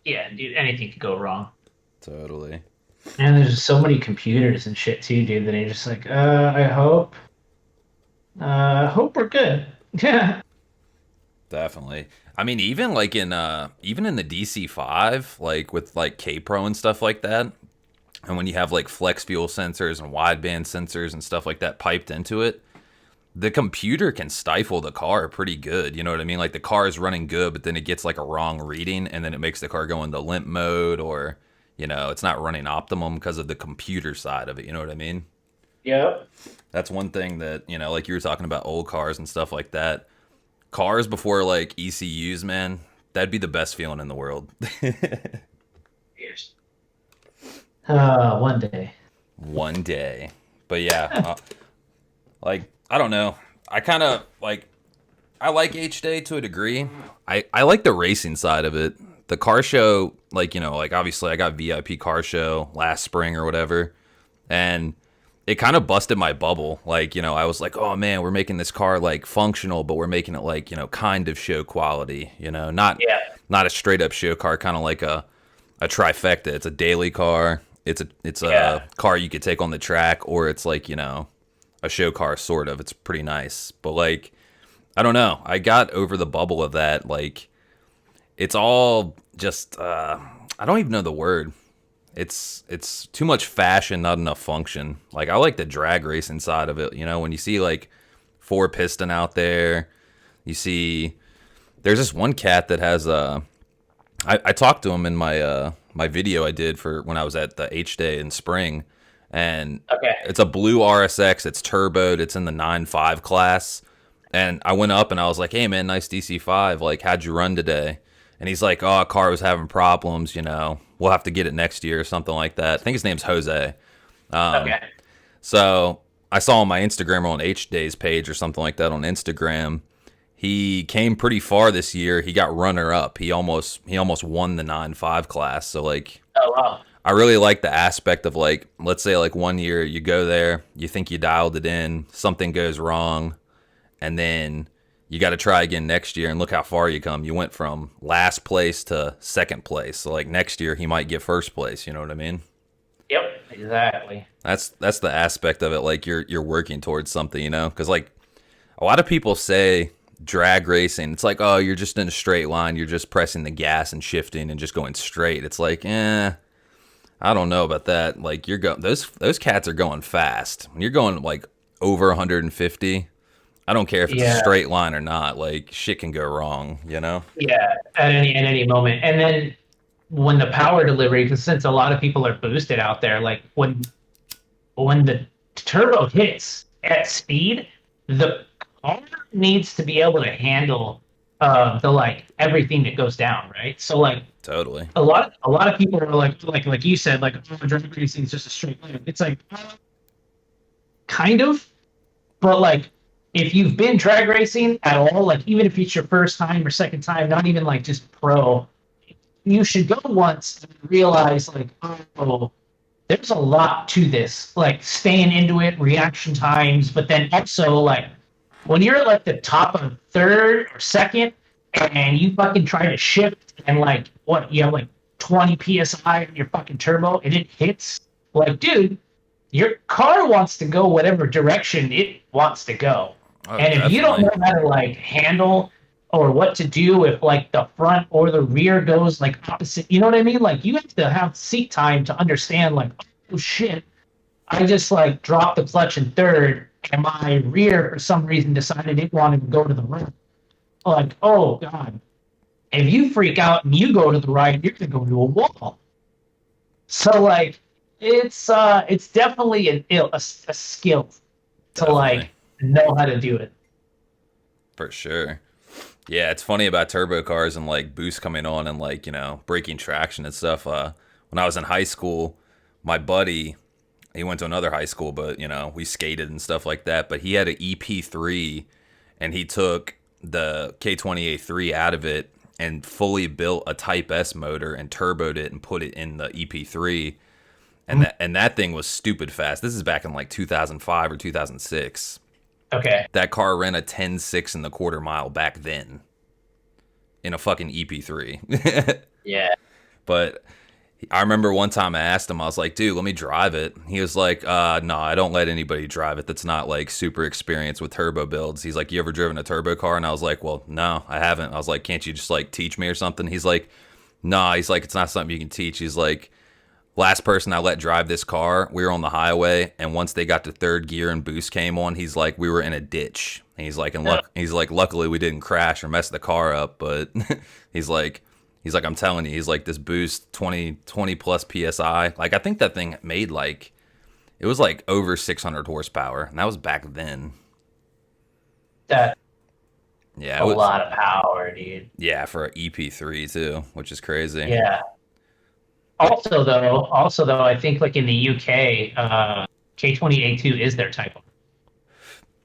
Yeah, dude, anything could go wrong. Totally. And there's just so many computers and shit too, dude, that you're just like, I hope we're good. Yeah. Definitely. I mean, even in the DC5, like with like K Pro and stuff like that, and when you have like flex fuel sensors and wideband sensors and stuff like that piped into it, the computer can stifle the car pretty good. You know what I mean? Like the car is running good, but then it gets like a wrong reading, and then it makes the car go into limp mode, or it's not running optimum because of the computer side of it. You know what I mean? Yep. That's one thing that like you were talking about old cars and stuff like that. Cars before like ECUs, man, that'd be the best feeling in the world. Yes. One day. One day. But yeah, like I don't know. I kind of like I like H Day to a degree. I like the racing side of it. The car show, like like obviously I got VIP car show last spring or whatever, and it kind of busted my bubble. Like I was like, oh man, we're making this car like functional, but we're making it like kind of show quality. Not Yeah. not a straight up show car, kind of like a trifecta. It's a daily car. It's Yeah. a car you could take on the track, or it's like a show car sort of. It's pretty nice, but like I don't know. I got over the bubble of that. Like it's all just I don't even know the word. It's too much fashion, not enough function. Like I like the drag racing side of it. When you see like four piston out there, you see there's this one cat that has I talked to him in my my video I did for when I was at the H Day in spring, and Okay. it's a blue RSX. It's turboed. It's in the 9.5 class, and I went up and I was like, "Hey man, nice DC5. Like, how'd you run today?" And he's like, "Oh, car was having problems. We'll have to get it next year or something like that." I think his name's Jose. Okay. So I saw on my Instagram or on H Day's page or something like that on Instagram. He came pretty far this year. He got runner up. He almost won the 9.5 class. So like Oh wow. I really like the aspect of like, let's say like one year you go there, you think you dialed it in, something goes wrong, and then you got to try again next year, and look how far you come. You went from last place to second place. So like next year he might get first place. You know what I mean? Yep. Exactly. That's the aspect of it. Like you're working towards something, because like a lot of people say drag racing, it's like, oh, you're just in a straight line, you're just pressing the gas and shifting and just going straight. It's like, I don't know about that. Like those cats are going fast. When you're going like over 150, I don't care if it's a Yeah. straight line or not. Like shit can go wrong. Yeah. At any moment. And then when the power delivery, because since a lot of people are boosted out there, like when the turbo hits at speed, the car needs to be able to handle the like everything that goes down, right? So like Totally. a lot of people are like you said, like, oh, drag racing is just a straight line. It's like kind of, but like if you've been drag racing at all, like even if it's your first time or second time, not even like just pro, you should go once and realize like, oh, there's a lot to this, like staying into it, reaction times, but then also like when you're at like the top of third or second and you fucking try to shift and like what you have like 20 psi on your fucking turbo and it hits, like dude, your car wants to go whatever direction it wants to go. Oh, And if you don't definitely. know how to like handle or what to do if like the front or the rear goes like opposite, you know what I mean? Like you have to have seat time to understand like, oh shit, I just like dropped the clutch in third and my rear for some reason decided it wanted to go to the right. Like, oh God. If you freak out and you go to the right, you're gonna go to a wall. So like it's definitely a skill to Definitely. like know how to do it. For sure. Yeah, it's funny about turbo cars and like boost coming on and like, braking traction and stuff. When I was in high school, my buddy, he went to another high school, but we skated and stuff like that. But he had an EP3 and he took the K28.3 out of it and fully built a Type S motor and turboed it and put it in the EP3. And that thing was stupid fast. This is back in like 2005 or 2006. Okay. That car ran a 10.6 in the quarter mile back then in a fucking EP3. Yeah. But I remember one time I asked him, I was like, dude, let me drive it. He was like, no, I don't let anybody drive it that's not like super experienced with turbo builds. He's like, you ever driven a turbo car? And I was like, well, no, I haven't. I was like, can't you just like teach me or something? He's like, nah, he's like, it's not something you can teach. He's like, last person I let drive this car, we were on the highway, and once they got to third gear and boost came on, he's like, we were in a ditch. And he's like, luckily we didn't crash or mess the car up, but he's like, I'm telling you, he's like, this boost 20 plus psi. Like, I think that thing made like, it was like over 600 horsepower, and that was back then. That's Yeah, a it was. lot of power, dude. Yeah, for an EP3 too, which is crazy. Yeah. But Also though, I think like in the UK, K20A2 is their type.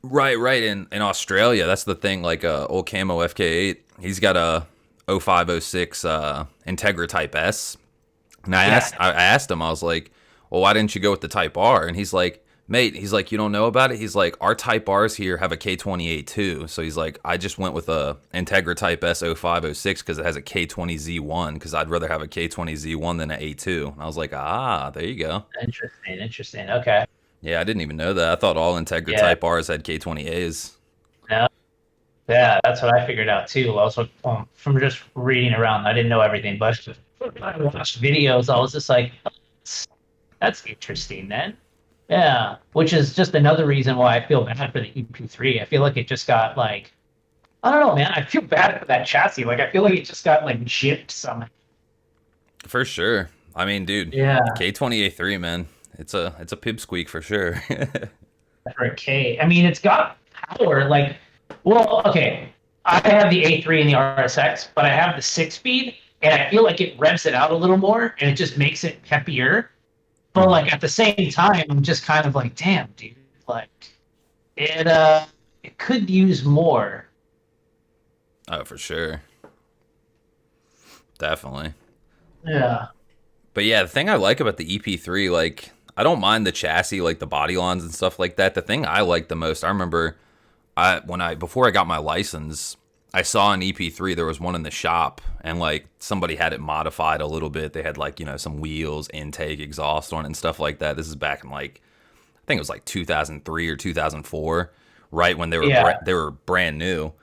right. In Australia, that's the thing. Like old Camo FK8, he's got a 0506 Integra Type S. And I asked him, I was like, well, why didn't you go with the Type R? And he's like, mate, he's like, you don't know about it? He's like, our Type Rs here have a K28 too. So he's like, I just went with a Integra Type S 0506 because it has a K20Z1 because I'd rather have a K20Z1 than an A2. And I was like, there you go. Interesting. Okay. Yeah, I didn't even know that. I thought all Integra Yeah. Type Rs had K20As. No. Yeah, that's what I figured out too. Also, from just reading around, I didn't know everything, but when I watched videos, I was just like, that's interesting then. Yeah, which is just another reason why I feel bad for the EP3. I feel like it just got like, I don't know, man. I feel bad for that chassis. Like, I feel like it just got like gypped somehow. For sure. I mean, dude, Yeah, K20A3, man. It's a pipsqueak for sure. for a K. I mean, it's got power. Like, well, okay. I have the A3 and the RSX, but I have the 6-speed, and I feel like it revs it out a little more, and it just makes it peppier. But like at the same time, I'm just kind of like, damn, dude, like it could use more. Oh, for sure. Definitely. Yeah. But yeah, the thing I like about the EP3, like, I don't mind the chassis, like the body lines and stuff like that. The thing I like the most, I remember before I got my license, I saw an EP3. There was one in the shop, and like somebody had it modified a little bit. They had like some wheels, intake, exhaust on it, and stuff like that. This is back in like I think it was like 2003 or 2004, right when they were brand new,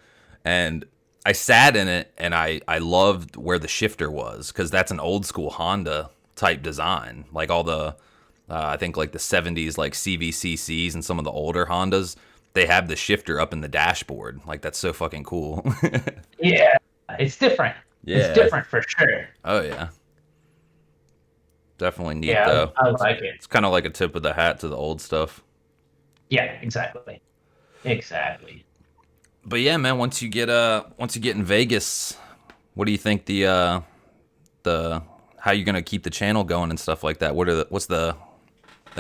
and I sat in it and I loved where the shifter was because that's an old school Honda type design, like all the I think like the 70s like CVCCs and some of the older Hondas. They have the shifter up in the dashboard. Like, that's so fucking cool. Yeah. It's different. Yeah. It's different for sure. Oh, yeah. Definitely neat, Yeah, though. I like it. It's kind of like a tip of the hat to the old stuff. Yeah, exactly. Exactly. But yeah, man, once you get in Vegas, what do you think the how you're gonna keep the channel going and stuff like that? What's the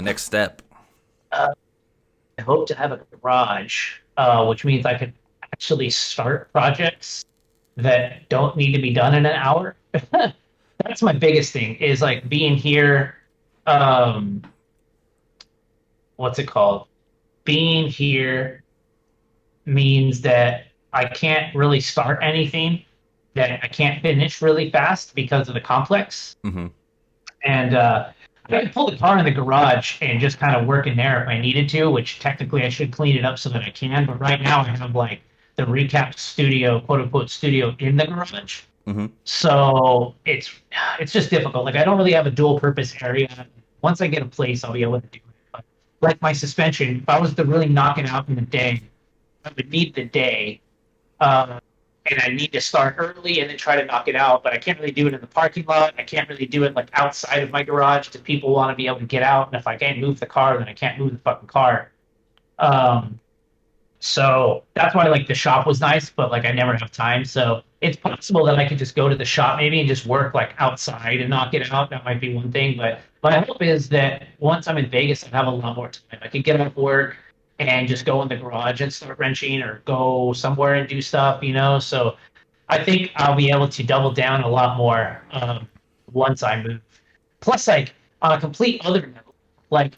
next step? I hope to have a garage, which means I could actually start projects that don't need to be done in an hour. That's my biggest thing is like being here. What's it called? Being here means that I can't really start anything that I can't finish really fast because of the complex. Mm-hmm. And I could pull the car in the garage and just kind of work in there if I needed to, which technically I should clean it up so that I can. But right now I have like the recap studio, quote unquote studio, in the garage. Mm-hmm. So it's just difficult. Like I don't really have a dual purpose area. Once I get a place, I'll be able to do it. But like my suspension, if I was to really knock it out in a day, I would need the day. And I need to start early and then try to knock it out. But I can't really do it in the parking lot. I can't really do it like outside of my garage because people want to be able to get out. And if I can't move the car, then I can't move the fucking car. So that's why like the shop was nice, but like I never have time. So it's possible that I could just go to the shop maybe and just work like outside and knock it out. That might be one thing. But my hope is that once I'm in Vegas, I have a lot more time. I could get off work and just go in the garage and start wrenching or go somewhere and do stuff, you know? So I think I'll be able to double down a lot more once I move. Plus, like, on a complete other note, like,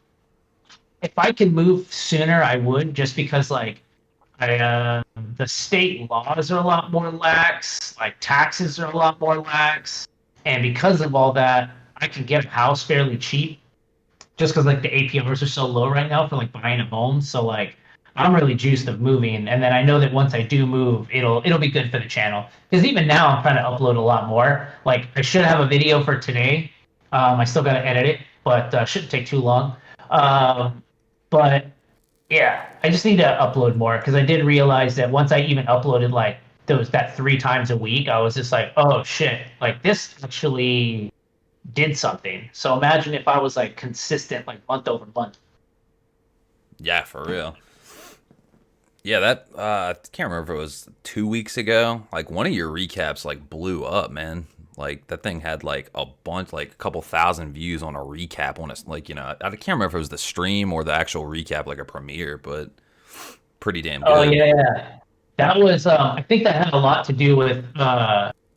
if I can move sooner, I would, just because, like, the state laws are a lot more lax, like, taxes are a lot more lax, and because of all that, I can get a house fairly cheap. Just because like the APRs are so low right now for like buying a home, so like I'm really juiced of moving, and then I know that once I do move, it'll be good for the channel. Because even now I'm trying to upload a lot more. Like I should have a video for today. I still got to edit it, but shouldn't take too long. But yeah, I just need to upload more because I did realize that once I even uploaded like that 3 times a week, I was just like, oh shit, like this actually did something. So imagine if I was like consistent, like month over month. Yeah, for real. Yeah, that I can't remember if it was 2 weeks ago. Like one of your recaps like blew up, man. Like that thing had like a bunch, like a couple thousand views on a recap on it. Like, you know, I can't remember if it was the stream or the actual recap, like a premiere, but pretty damn good. Oh yeah, that was. I think that had a lot to do with.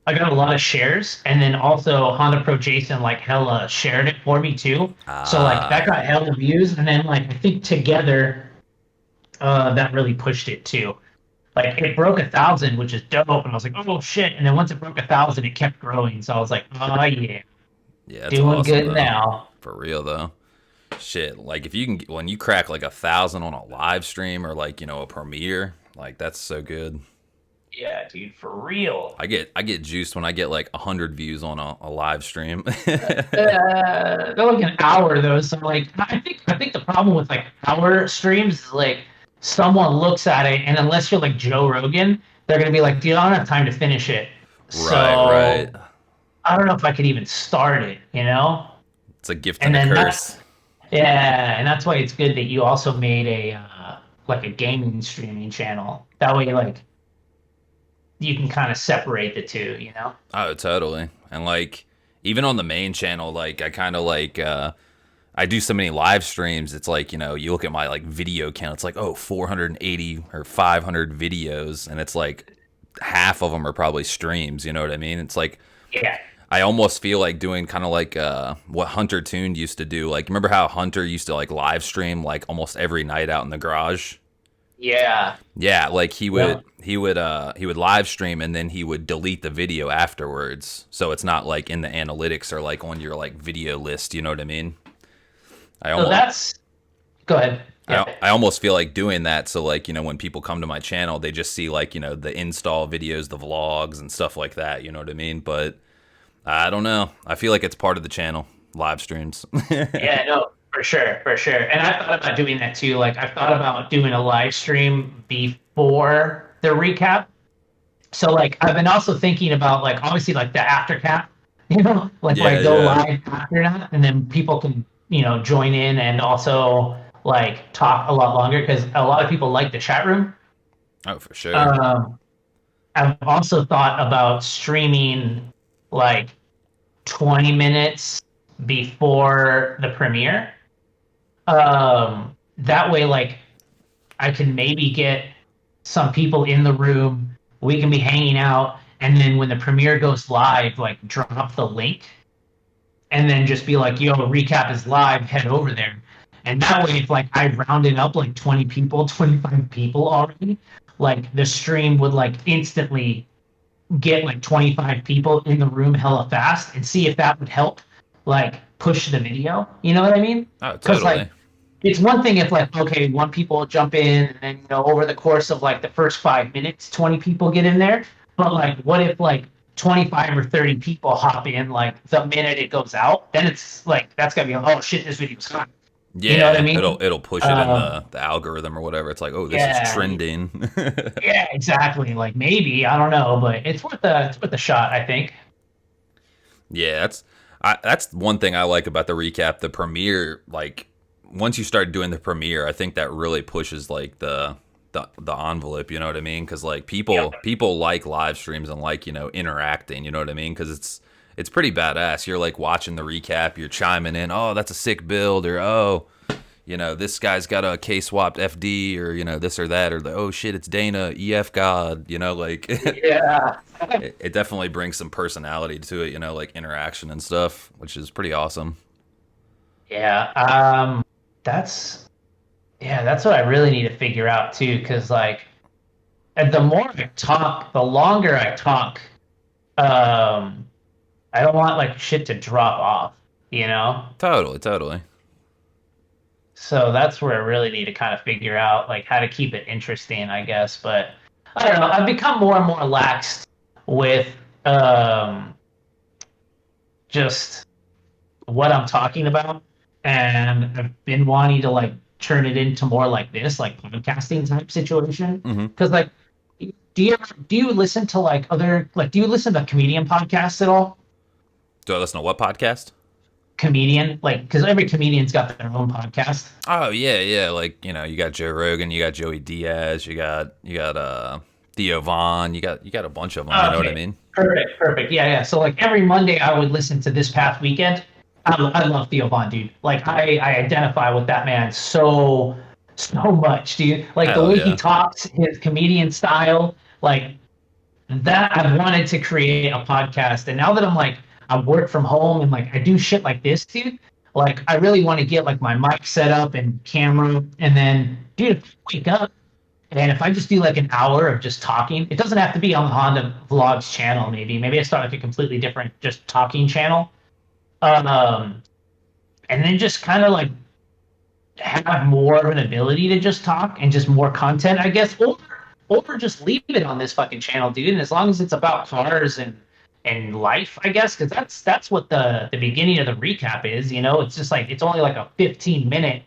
I got a lot of shares, and then also Honda Pro Jason like hella shared it for me too. So like that got hella views, and then like I think together, that really pushed it too. Like it broke 1,000, which is dope, and I was like, oh shit! And then once it broke 1,000, it kept growing. So I was like, oh yeah, doing awesome, good though. now. For real though. Shit, like if you can, when you crack like 1,000 on a live stream or like, you know, a premiere, like that's so good. Yeah, dude, for real. I get juiced when I get like 100 views on a live stream. They're like an hour though, so like I think the problem with like hour streams is like someone looks at it and unless you're like Joe Rogan, they're gonna be like, dude, I don't have time to finish it. Right. I don't know if I could even start it, you know? It's a gift and a curse. And that's why it's good that you also made a like a gaming streaming channel. That way like you can kind of separate the two, you know? Oh, totally. And like even on the main channel, like I kind of like I do so many live streams. It's like, you know, you look at my like video count, it's like, oh, 480 or 500 videos, and it's like half of them are probably streams, you know what I mean? It's like, yeah, I almost feel like doing kind of like what Hunter Tuned used to do. Like, remember how Hunter used to like live stream like almost every night out in the garage? Yeah. Yeah, like he would live stream and then he would delete the video afterwards. So it's not like in the analytics or like on your like video list, you know what I mean? Go ahead. Yeah. I almost feel like doing that so like, you know, when people come to my channel, they just see like, you know, the install videos, the vlogs and stuff like that, you know what I mean? But I don't know. I feel like it's part of the channel, live streams. Yeah, no, for sure. And I thought about doing that too. Like I thought about doing a live stream before the recap. So like I've been also thinking about like obviously like the after cap, you know, like where I go live after that and then people can, you know, join in and also like talk a lot longer because a lot of people like the chat room. Oh, for sure. I've also thought about streaming like 20 minutes before the premiere. That way, like, I can maybe get some people in the room. We can be hanging out, and then when the premiere goes live, like, drop the link, and then just be like, "Yo, recap is live. Head over there." And that way, if like I rounded up like 20 people, 25 people already, like the stream would like instantly get like 25 people in the room hella fast, and see if that would help like push the video. You know what I mean? Oh, Because totally. like it's one thing if like okay, one people jump in and then over the course of like the first 5 minutes, 20 people get in there. But like, what if like 25 or 30 people hop in like the minute it goes out? Then it's like that's gotta be oh shit, this video's hot. You know what I Yeah, mean? it'll push it in the algorithm or whatever. It's like, oh, this is Yeah, trending. yeah, exactly. Like maybe I don't know, but it's worth a shot. I think. Yeah, that's one thing I like about the recap. The premiere, like once you start doing the premiere, I think that really pushes like the envelope. You know what I mean? Because like Yeah. people like live streams and like interacting. You know what I mean? Because it's pretty badass. You're like watching the recap, you're chiming in. Oh, that's a sick build, or oh, this guy's got a K swapped FD, or this or that, or the oh shit, it's Dana EF God. Like Yeah. it definitely brings some personality to it. Like interaction and stuff, which is pretty awesome. Yeah. That's that's what I really need to figure out too, because like and the more I talk, the longer I talk, um, I don't want like shit to drop off, you know? Totally, totally. So that's where I really need to kind of figure out like how to keep it interesting, I guess. But I don't know. I've become more and more laxed with um, just what I'm talking about, and I've been wanting to like turn it into more like this, like podcasting type situation. Hmm. Because like, do you listen to like other like do you listen to comedian podcasts at all? Do I listen to what podcast? Comedian, like, because every comedian's got their own podcast. Oh yeah, yeah. Like you got Joe Rogan, you got Joey Diaz, you got Theo Vaughn, you got a bunch of them. You know what I Okay, mean? perfect, perfect. Yeah, yeah. So like every Monday, I would listen to This Past Weekend. I love Theo Von, dude. Like I identify with that man so much, dude. Like the Hell way he yeah. talks, his comedian style, like that. I've wanted to create a podcast, and now that I'm like I work from home and like I do shit like this, dude. Like I really want to get like my mic set up and camera, and then dude, if I wake up. And if I just do like an hour of just talking, it doesn't have to be on the Honda Vlogs channel. Maybe I start like a completely different just talking channel, um, and then just kind of like have more of an ability to just talk and just more content, I guess, or just leave it on this fucking channel, dude. And as long as it's about cars and life, I guess, because that's what the beginning of the recap is. It's just like it's only like a 15-minute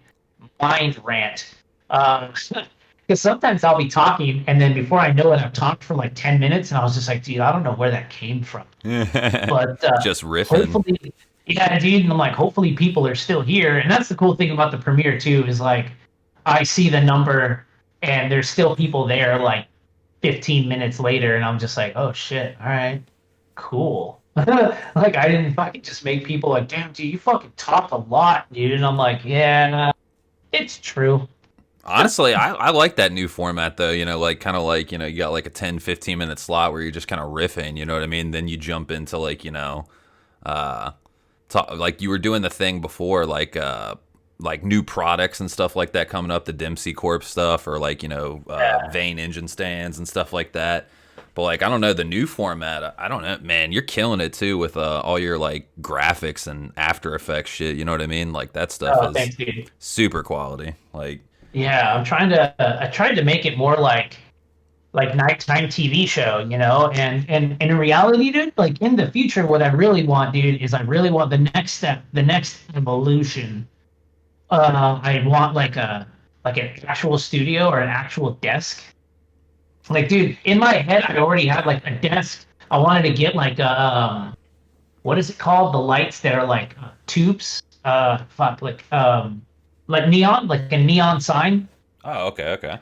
mind rant. Because sometimes I'll be talking, and then before I know it, I've talked for like 10 minutes, and I was just like, dude, I don't know where that came from. But Just riffing. hopefully, yeah, dude. And I'm like, hopefully people are still here. And that's the cool thing about the premiere, too, is like, I see the number, and there's still people there like 15 minutes later, and I'm just like, oh shit, all right, cool. Like, I didn't fucking just make people like, damn, dude, you fucking talk a lot, dude. And I'm like, yeah, it's true. Honestly, I like that new format though, like kind of like, you got like a 10-15 minute slot where you're just kind of riffing, you know what I mean? Then you jump into like, uh like you were doing the thing before, like new products and stuff like that coming up, the Dempsey Corp stuff, or like, Yeah. Vane engine stands and stuff like that. But like, I don't know, the new format, I don't know, man, you're killing it too with all your like graphics and After Effects shit, you know what I mean? Like that stuff Oh, is thanks, dude. super quality. Like, Yeah, I tried to make it more like nighttime TV show, and in reality, dude, like in the future, what I really want, dude, is I really want the next step, the next evolution. I want like an actual studio or an actual desk. Like, dude, in my head, I already had like a desk. I wanted to get like what is it called? The lights that are like tubes. Fuck, like neon, like a neon sign, oh, okay, okay.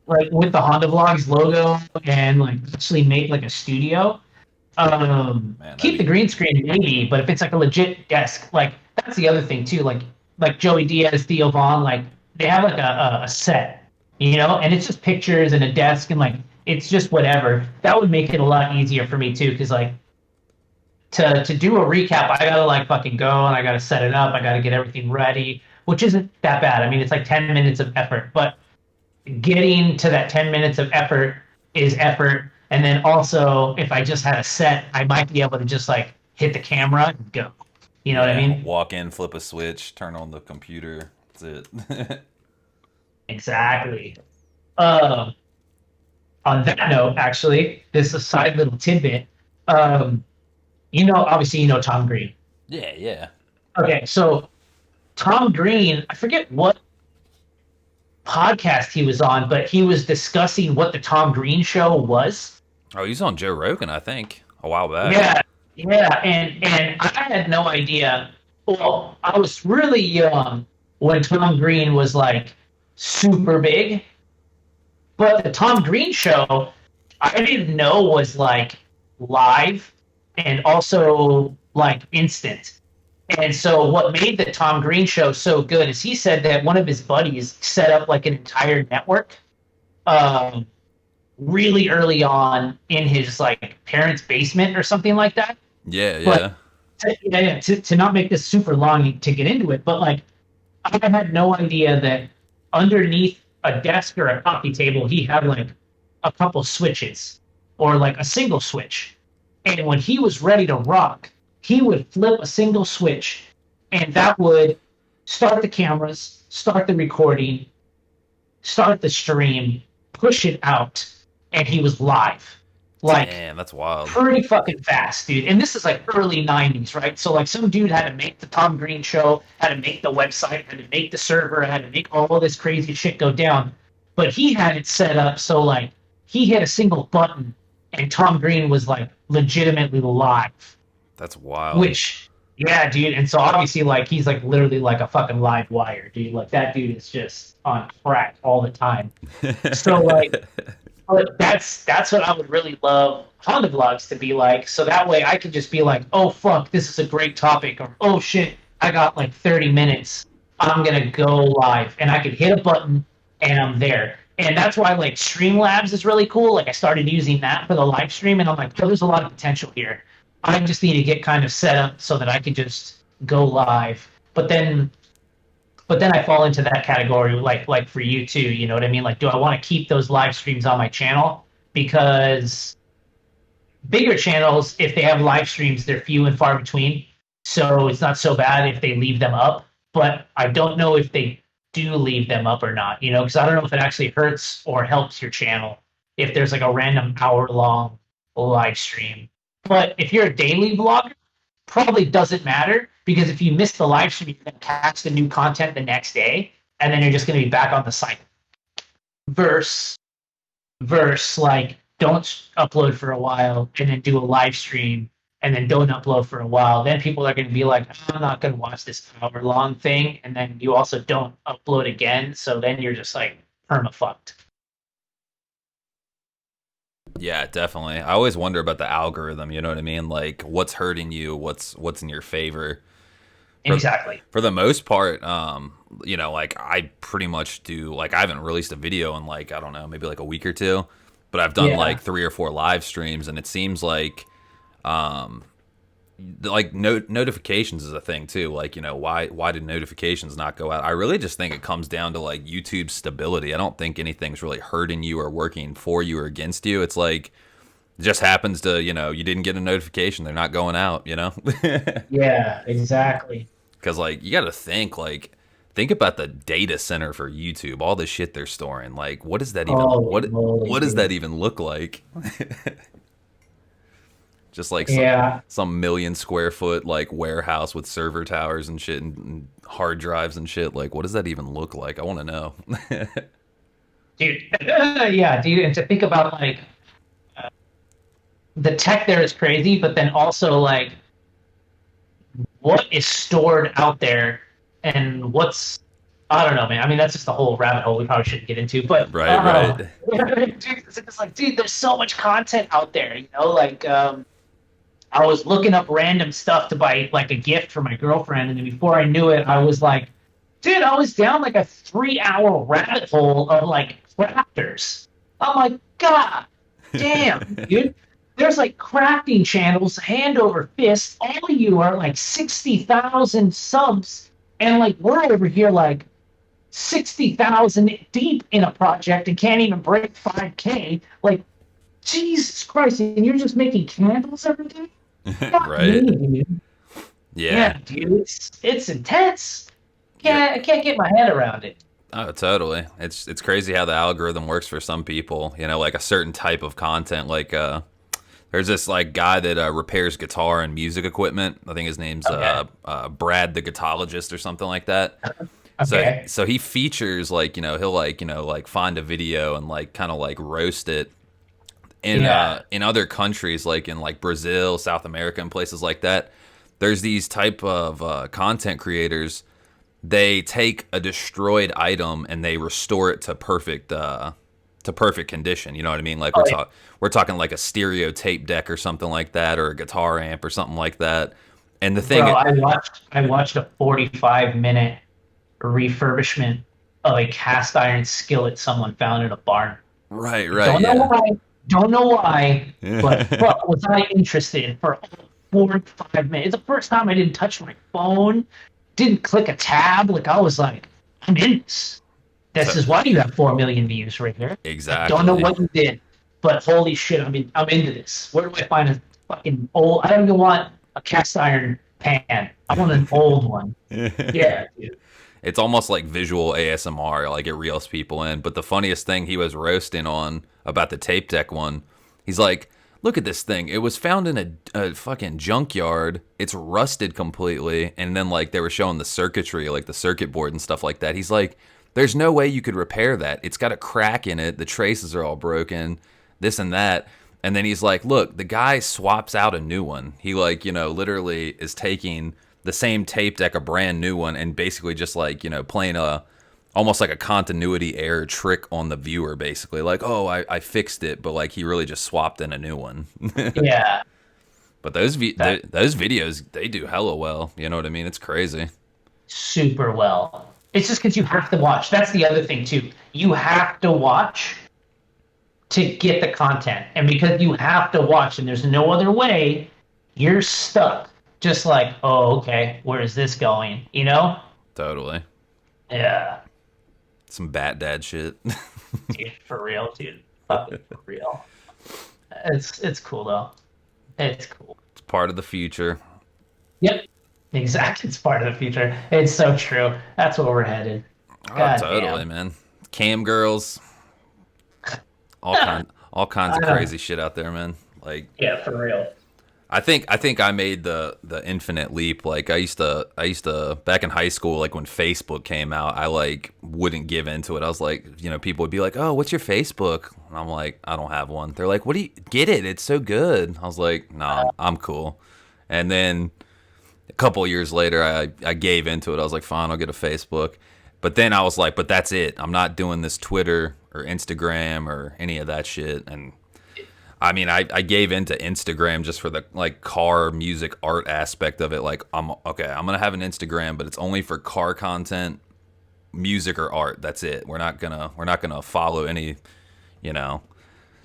like with the Hondavlogs logo, and like actually make like a studio. Man, that'd Keep the be green screen maybe, but if it's like a legit desk, like that's the other thing too. Like Joey Diaz, Theo Vaughn, like they have like a set, and it's just pictures and a desk, and like it's just whatever. That would make it a lot easier for me too, because like to do a recap, I gotta like fucking go and I gotta set it up. I gotta get everything ready, which isn't that bad. I mean, it's like 10 minutes of effort, but getting to that 10 minutes of effort is effort. And then also, if I just had a set, I might be able to just like hit the camera and go. You know what I mean? Walk in, flip a switch, turn on the computer. That's it. Exactly. Um, on that note, actually, this is a side little tidbit. Um, obviously, Tom Green. Yeah, yeah. Okay, so Tom Green, I forget what podcast he was on, but he was discussing what the Tom Green show was. Oh, he's on Joe Rogan, I think, a while back. Yeah, yeah, and I had no idea. Well, I was really young when Tom Green was like super big, but the Tom Green show I didn't know was like live and also like instant. And so what made the Tom Green show so good is he said that one of his buddies set up like an entire network um, really early on in his like parents' basement or something like that. Yeah, But yeah. to not make this super long to get into it, but like I had no idea that underneath a desk or a coffee table, he had like a couple switches or like a single switch. And when he was ready to rock, he would flip a single switch and that would start the cameras, start the recording, start the stream, push it out, and he was live. Like, Damn, that's wild. pretty fucking fast, dude. And this is like early 90s, right? So like some dude had to make the Tom Green show, had to make the website, had to make the server, had to make all this crazy shit go down. But he had it set up so like he hit a single button and Tom Green was like legitimately live. That's wild. Which yeah, dude. And so obviously like he's like literally like a fucking live wire, dude. Like that dude is just on crack all the time. So like but that's what I would really love Hondavlogs to be like. So that way I could just be like, oh fuck, this is a great topic, or oh shit, I got like 30 minutes. I'm gonna go live, and I could hit a button and I'm there. And that's why like Streamlabs is really cool. Like I started using that for the live stream, and I'm like, oh, there's a lot of potential here. I just need to get kind of set up so that I can just go live. But then I fall into that category, like for you too. You know what I mean? Like, do I want to keep those live streams on my channel? Because bigger channels, if they have live streams, they're few and far between. So it's not so bad if they leave them up. But I don't know if they do leave them up or not. Because I don't know if it actually hurts or helps your channel if there's like a random hour-long live stream. But if you're a daily vlogger, probably doesn't matter because if you miss the live stream, you're going to catch the new content the next day, and then you're just going to be back on the site. Verse, like, don't upload for a while and then do a live stream and then don't upload for a while. Then people are going to be like, I'm not going to watch this hour-long thing, and then you also don't upload again, so then you're just, like, perma-fucked. Yeah, definitely. I always wonder about the algorithm, you know what I mean? Like what's hurting you, what's in your favor. Exactly. For the most part, like I pretty much do like I haven't released a video in like, I don't know, maybe like a week or two, but I've done like 3 or 4 live streams and it seems like notifications is a thing too. Like, why did notifications not go out? I really just think it comes down to like YouTube's stability. I don't think anything's really hurting you or working for you or against you. It's like it just happens to, you didn't get a notification. They're not going out, Yeah, exactly. Because like you got to think about the data center for YouTube, all the shit they're storing. Like, what does that even what does that even look like? Just like some million square foot like warehouse with server towers and shit and hard drives and shit. Like, what does that even look like? I want to know. Dude, yeah, dude. And to think about like the tech there is crazy, but then also like what is stored out there and what's I don't know, man. I mean, that's just the whole rabbit hole we probably shouldn't get into. But right. Dude, it's like, dude, there's so much content out there. Like I was looking up random stuff to buy like a gift for my girlfriend, and then before I knew it, I was like, dude, I was down like a 3-hour rabbit hole of like crafters. I'm like, God damn, dude. There's like crafting channels, hand over fist. All of you are like 60,000 subs, and like we're over here like 60,000 deep in a project and can't even break 5K. Like, Jesus Christ, and you're just making candles every day? Right. Me, Yeah. dude, it's intense. I can't get my head around it. Oh, totally. It's crazy how the algorithm works for some people. You know, like a certain type of content. Like, there's this like guy that repairs guitar and music equipment. I think his name's Okay. Brad the Guitologist or something like that. Okay. So he features like he'll like like find a video and like kind of like roast it Yeah. in other countries like in like Brazil, South America, and places like that. There's these type of content creators. They take a destroyed item and they restore it to perfect condition. You know what I mean? Like Oh, yeah. we're talking like a stereo tape deck or something like that, or a guitar amp or something like that. And the thing, Bro, I watched a 45-minute refurbishment of a cast iron skillet someone found in a barn. right, Don't know yeah, why. Don't know why. But fuck, was I interested for 45 minutes? It's the first time I didn't touch my phone, didn't click a tab. Like I was like, I'm in this. This is why you have 4 million views right here. I don't know exactly. what you did, but holy shit, I'm into this. Where do I find a fucking old? I don't even want a cast iron pan. I want an old one. Yeah, dude. It's almost like visual ASMR, like it reels people in. But the funniest thing he was roasting on about the tape deck one, he's like, look at this thing. It was found in a fucking junkyard. It's rusted completely. And then like they were showing the circuitry, like the circuit board and stuff like that. He's like, there's no way you could repair that. It's got a crack in it. The traces are all broken, this and that. And then he's like, look, the guy swaps out a new one. He like, literally is taking the same tape deck, a brand new one, and basically just like, playing almost like a continuity error trick on the viewer, basically. Like, oh, I fixed it, but like he really just swapped in a new one. Yeah, But those that those videos, they do hella well. You know what I mean? It's crazy. super well. It's just because you have to watch. That's the other thing too. You have to watch to get the content, and because you have to watch, and there's no other way, you're stuck. Just like, oh, okay, where is this going? You know? Totally. Yeah, Some bat dad shit. dude, for real, dude, fucking for real. It's cool though. It's cool. It's part of the future. Yep, exactly. It's part of the future. It's so true. That's where we're headed. Oh, God totally, damn. man. Cam girls, all kinds I of know. crazy shit out there, man. Like Yeah, for real. I think I made the infinite leap. Like I used to back in high school, like when Facebook came out, I like wouldn't give into it. I was like, people would be like, "Oh, what's your Facebook?" And I'm like, "I don't have one." They're like, "What do you get it? It's so good." I was like, "No, I'm cool." And then a couple years later, I gave into it. I was like, "Fine, I'll get a Facebook." But then I was like, "But that's it. I'm not doing this Twitter or Instagram or any of that shit." And I mean, I gave into Instagram just for the like car music art aspect of it. Like, I'm okay. I'm gonna have an Instagram, but it's only for car content, music or art. That's it. We're not gonna follow any. You know,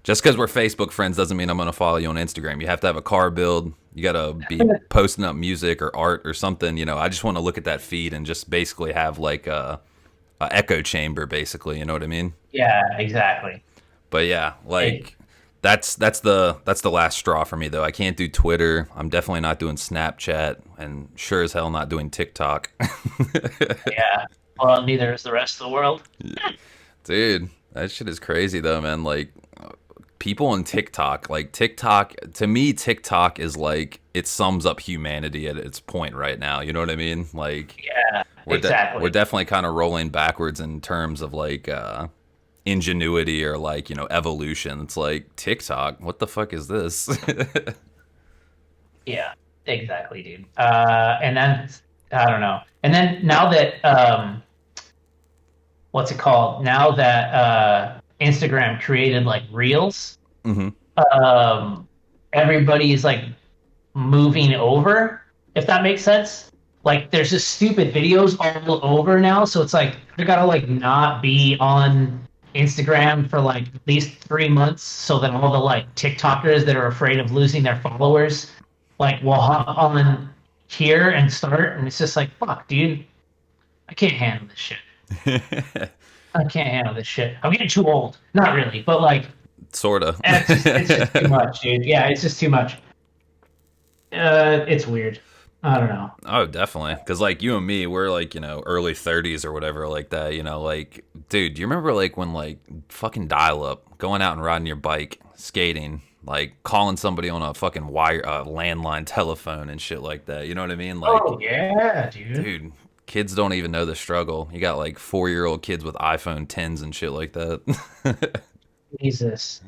just because we're Facebook friends doesn't mean I'm gonna follow you on Instagram. You have to have a car build. You gotta be posting up music or art or something. I just want to look at that feed and just basically have like a echo chamber, basically. You know what I mean? Yeah, exactly. But yeah, Hey, like that's the last straw for me though. I can't do Twitter. I'm definitely not doing Snapchat, and sure as hell not doing TikTok. yeah. Well, neither is the rest of the world. Dude, that shit is crazy though, man. Like people on TikTok, like TikTok to me, TikTok is like it sums up humanity at its point right now. You know what I mean? Like Yeah, we're exactly. definitely kind of rolling backwards in terms of like ingenuity or like evolution. It's like TikTok, what the fuck is this? Yeah, exactly, dude. And then I don't know. And then now that what's it called? Now that Instagram created like Reels, Hmm. um, everybody's like moving over, if that makes sense. Like there's just stupid videos all over now, so it's like you gotta like not be on Instagram for like at least 3 months, so that all the like TikTokers that are afraid of losing their followers like will hop on here and start, and it's just like fuck, dude, I can't handle this shit. I can't handle this shit. I'm getting too old. Not really, but like Sorta. it's just too much, dude. Yeah, it's just too much. It's weird. I don't know. Oh, definitely. Because, like, you and me, we're, like, you know, early 30s or whatever like that, you know, like, dude, do you remember, like, when, like, fucking dial-up, going out and riding your bike, skating, like, calling somebody on a fucking wire, landline telephone and shit like that, you know what I mean? Like, Oh yeah, dude. dude, kids don't even know the struggle. You got, like, 4-year-old kids with iPhone 10s and shit like that. Jesus.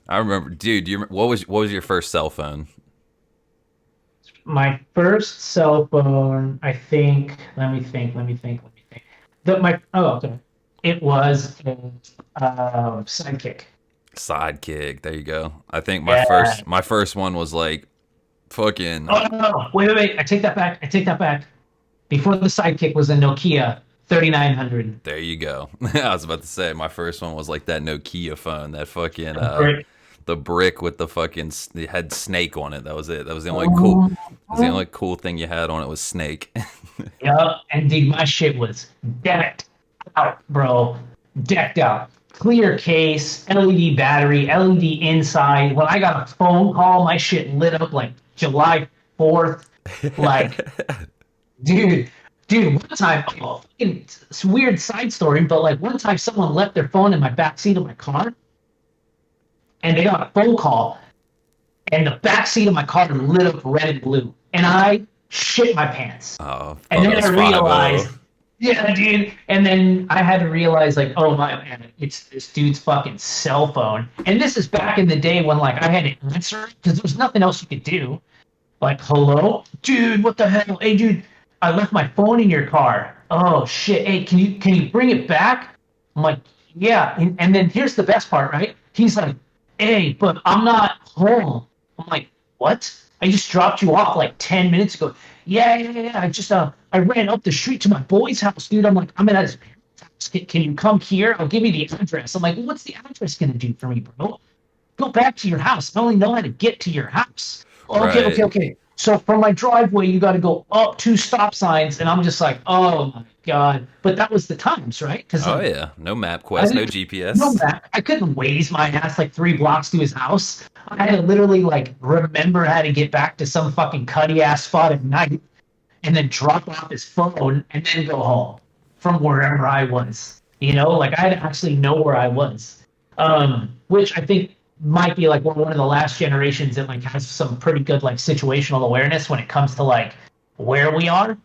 I remember, dude, what was your first cell phone? My first cell phone, I think. Let me think. Okay. It was a Sidekick. Sidekick. There you go. I think my Yeah. first one was like fucking. Oh no! Wait! I take that back. Before the Sidekick was a Nokia 3900. There you go. I was about to say my first one was like that Nokia phone, that fucking Brick. the brick with the fucking it had Snake on it. That was it. That was the only cool. Oh, That was the only cool thing you had on it was Snake. yeah, and dude, my shit was decked out, bro. Decked out. Clear case, LED battery, LED inside. When I got a phone call, my shit lit up like July 4th. Like, dude, one time, it's a weird side story, but like one time someone left their phone in my back seat of my car and they got a phone call and the back seat of my car lit up red and blue. And I shit my pants. Oh, And then it I was 5-0. realized, yeah, dude. And then I had to realize, like, oh my man, it's this dude's fucking cell phone. And this is back in the day when, like, I had to answer because there was nothing else you could do. Like, hello, dude, what the hell? Hey, dude, I left my phone in your car. Oh shit. Hey, can you bring it back? I'm like, yeah. And then here's the best part, right? He's like, hey, but I'm not home. I'm like, what? I just dropped you off like 10 minutes ago. Yeah. I just I ran up the street to my boy's house, dude. I'm like, I'm at his parents' house. Can you come here? I'll give you the address. I'm like, what's the address gonna do for me, bro? Go back to your house. I only know how to get to your house. Okay, Right. okay. So from my driveway, you got to go up 2 stop signs, and I'm just like, oh my god. But that was the times, right? Because Oh yeah. No I MapQuest, no didn't GPS. know that. I couldn't Waze my ass like 3 blocks to his house. I had to literally like remember how to get back to some fucking cutty ass spot at night, and then drop off his phone, and then go home from wherever I was. You know, like I had to actually know where I was, which I think might be like one of the last generations that like has some pretty good like situational awareness when it comes to like where we are.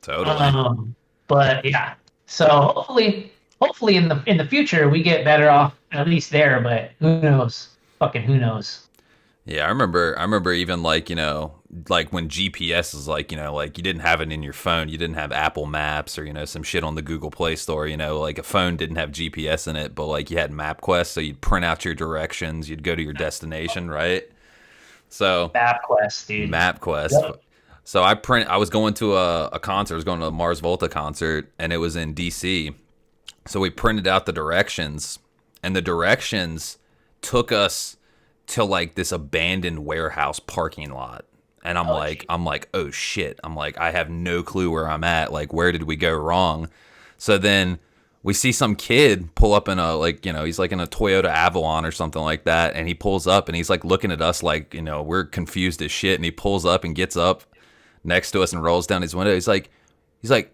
Totally. But yeah, so hopefully in the future we get better off at least there. But who knows? Fucking who knows? Yeah, I remember even like, you know, like when GPS is like, you know, like you didn't have it in your phone, you didn't have Apple Maps or, you know, some shit on the Google Play Store, you know, like a phone didn't have GPS in it, but like you had MapQuest, so you'd print out your directions, you'd go to your destination, right? So MapQuest, dude. MapQuest. Yep. So I was going to a concert, I was going to a Mars Volta concert, and it was in DC. So we printed out the directions, and the directions took us to like this abandoned warehouse parking lot. And I'm like, oh shit. I'm like, I have no clue where I'm at. Like, where did we go wrong? So then we see some kid pull up in a, like, you know, he's like in a Toyota Avalon or something like that. And he pulls up and he's like looking at us like, you know, we're confused as shit. And he pulls up and gets up next to us and rolls down his window. He's like,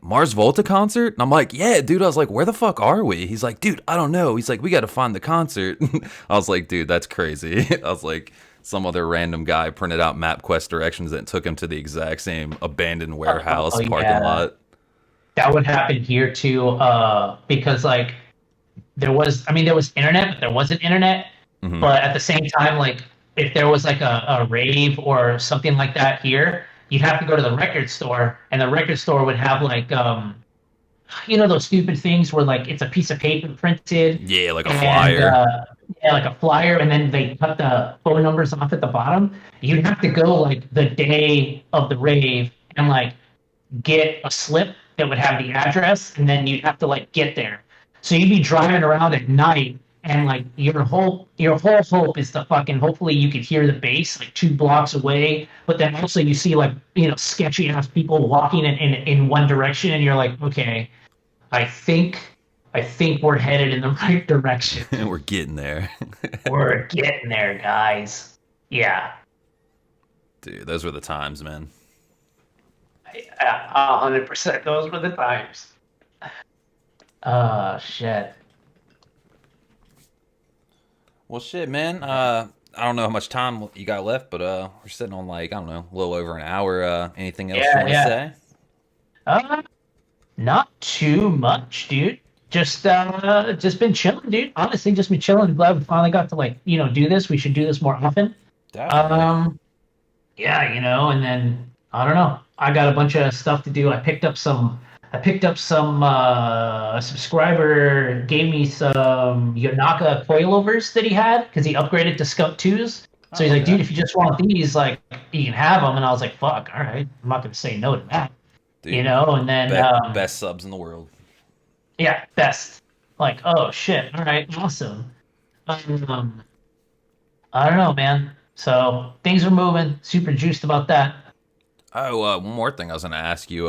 Mars Volta concert? And I'm like, yeah, dude. I was like, where the fuck are we? He's like, dude, I don't know. He's like, we got to find the concert. I was like, dude, that's crazy. I was like, some other random guy printed out MapQuest directions that took him to the exact same abandoned warehouse parking lot. That would happen here too, because like there was internet, but there wasn't internet. Mhm. But at the same time, like if there was like a rave or something like that here, you'd have to go to the record store, and the record store would have like you know those stupid things where like it's a piece of paper printed. Yeah, like a And, flyer. yeah, like a flyer, and then they cut the phone numbers off at the bottom. You'd have to go like the day of the rave and like get a slip that would have the address, and then you'd have to like get there. So you'd be driving around at night, and like your whole hope is to fucking hopefully you could hear the bass like 2 blocks away, but then also you see like, you know, sketchy ass people walking in one direction, and you're like, okay, I think we're headed in the right direction. We're getting there. We're getting there, guys. Yeah. Dude, those were the times, man. Yeah, 100%. Those were the times. Oh shit. Well, shit, man. I don't know how much time you got left, but we're sitting on like I don't know, a little over an hour. Anything else you Yeah, want to yeah. say? Not too much, dude. Just been chilling, dude. Honestly, just been chilling. Glad we finally got to like, do this. We should do this more often. Definitely. Um, yeah, and then I don't know. I got a bunch of stuff to do. I picked up some subscriber gave me some Yonaka coilovers that he had because he upgraded to Skunk 2s. So Oh, he's like, okay. dude, if you just want these, like, you can have them. And I was like, fuck, all right. I'm not gonna say no to that. Dude, And then best subs in the world. yeah, best. Like, oh shit, all right, awesome. Um, I don't know, man. So things are moving. Super juiced about that. Oh, one more thing I was gonna ask you.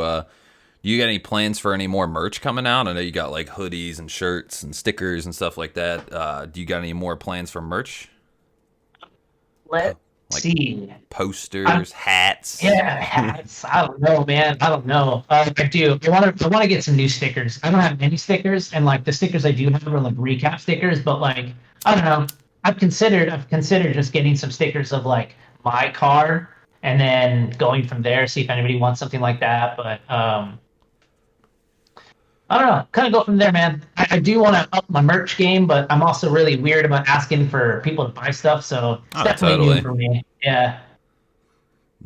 Do you got any plans for any more merch coming out? I know you got like hoodies and shirts and stickers and stuff like that. Do you got any more plans for merch? Let's Like see. I'm, posters, hats? yeah, hats. I don't know, man. I don't know. I do. I want to get some new stickers. I don't have many stickers, and like the stickers I do have are like recap stickers. But like, I don't know. I've considered just getting some stickers of like my car, and then going from there. See if anybody wants something like that. But I don't know. Kind of go from there, man. I do want to up my merch game, but I'm also really weird about asking for people to buy stuff. So it's Oh, definitely new totally. for me. Yeah.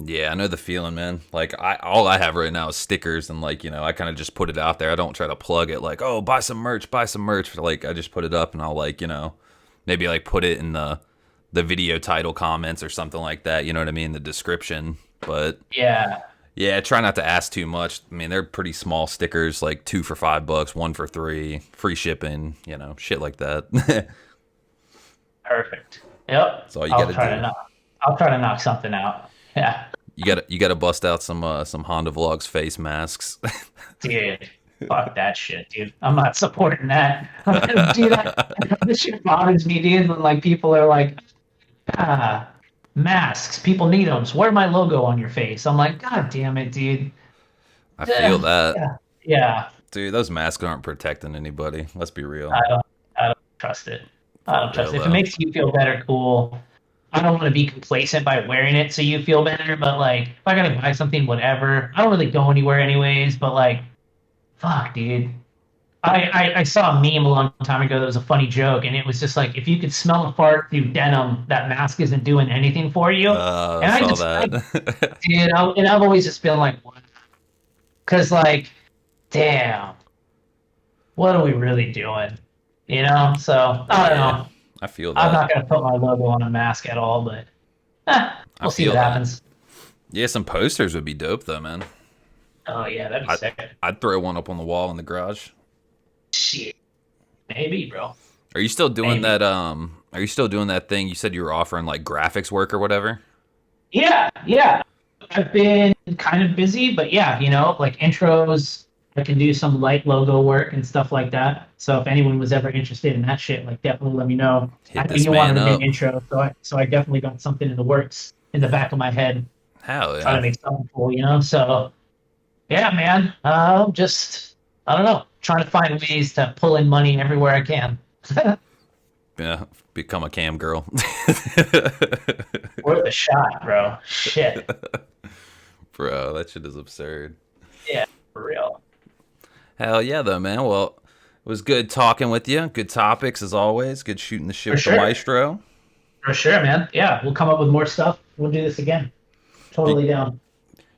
Yeah, I know the feeling, man. Like all I have right now is stickers, and like I kind of just put it out there. I don't try to plug it like, oh, buy some merch, buy some merch. Like I just put it up, and I'll like maybe like put it in the video title comments or something like that. You know what I mean? The description. But Yeah. yeah, try not to ask too much. I mean, they're pretty small stickers, like 2 for $5, 1 for 3, free shipping. Shit like that. That's Perfect. Yep. all you got I'll to try to do. knock. I'll try to knock something out. Yeah, You got to bust out some Hondavlogs face masks. dude. Fuck that shit, dude. I'm not supporting that. I'm gonna do that. This shit bothers me, dude. When like people are like, masks. People need them. So wear my logo on your face. I'm like, God damn it, dude. I feel that. Yeah. Yeah. Dude, those masks aren't protecting anybody. Let's be I real. don't. I don't trust it. I For don't trust real it. If it though. makes you feel better, cool. I don't want to be complacent by wearing it so you feel better, but like if I gotta buy something, whatever. I don't really go anywhere anyways, but like, fuck, dude. I saw a meme a long time ago that was a funny joke, and it was just like if you could smell a fart through denim, that mask isn't doing anything for you. I And saw that. and I've always just been like, because like, damn, what are we really doing? So I don't Yeah, know. I feel I'm that. not gonna put my logo on a mask at all, but I we'll see what feel that. happens. Yeah, some posters would be dope though, man. Oh yeah, that'd be I sick. I'd throw one up on the wall in the garage. Shit, maybe, bro. Are you still doing Maybe. that? Are you still doing that thing? You said you were offering like graphics work or whatever. Yeah, yeah. I've been kind of busy, but yeah, like intros. I can do some light logo work and stuff like that. So if anyone was ever interested in that shit, like definitely let me know. I Hit know this you man wanted a new up. intro, so I definitely got something in the works in the back of my head, Hell trying yeah. to make something cool. So yeah, man. Just I don't know, trying to find ways to pull in money everywhere I can. Yeah, become a cam girl. Worth a shot, bro. Shit. Bro, that shit is absurd. Yeah, for real. Hell yeah, though, man. Well, it was good talking with you. Good topics as always. Good shooting the shit For with the sure. maestro. For sure, man. Yeah, we'll come up with more stuff. We'll do this again. You, Totally down.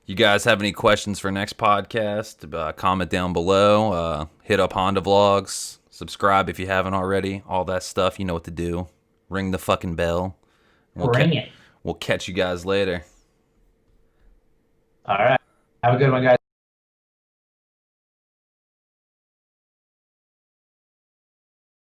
you guys have any questions for next podcast? Comment down below. Hit up Honda Vlogs. Subscribe if you haven't already. All that stuff. You know what to do. Ring the fucking bell. We'll Bring it. we'll catch you guys later. All right. Have a good one, guys.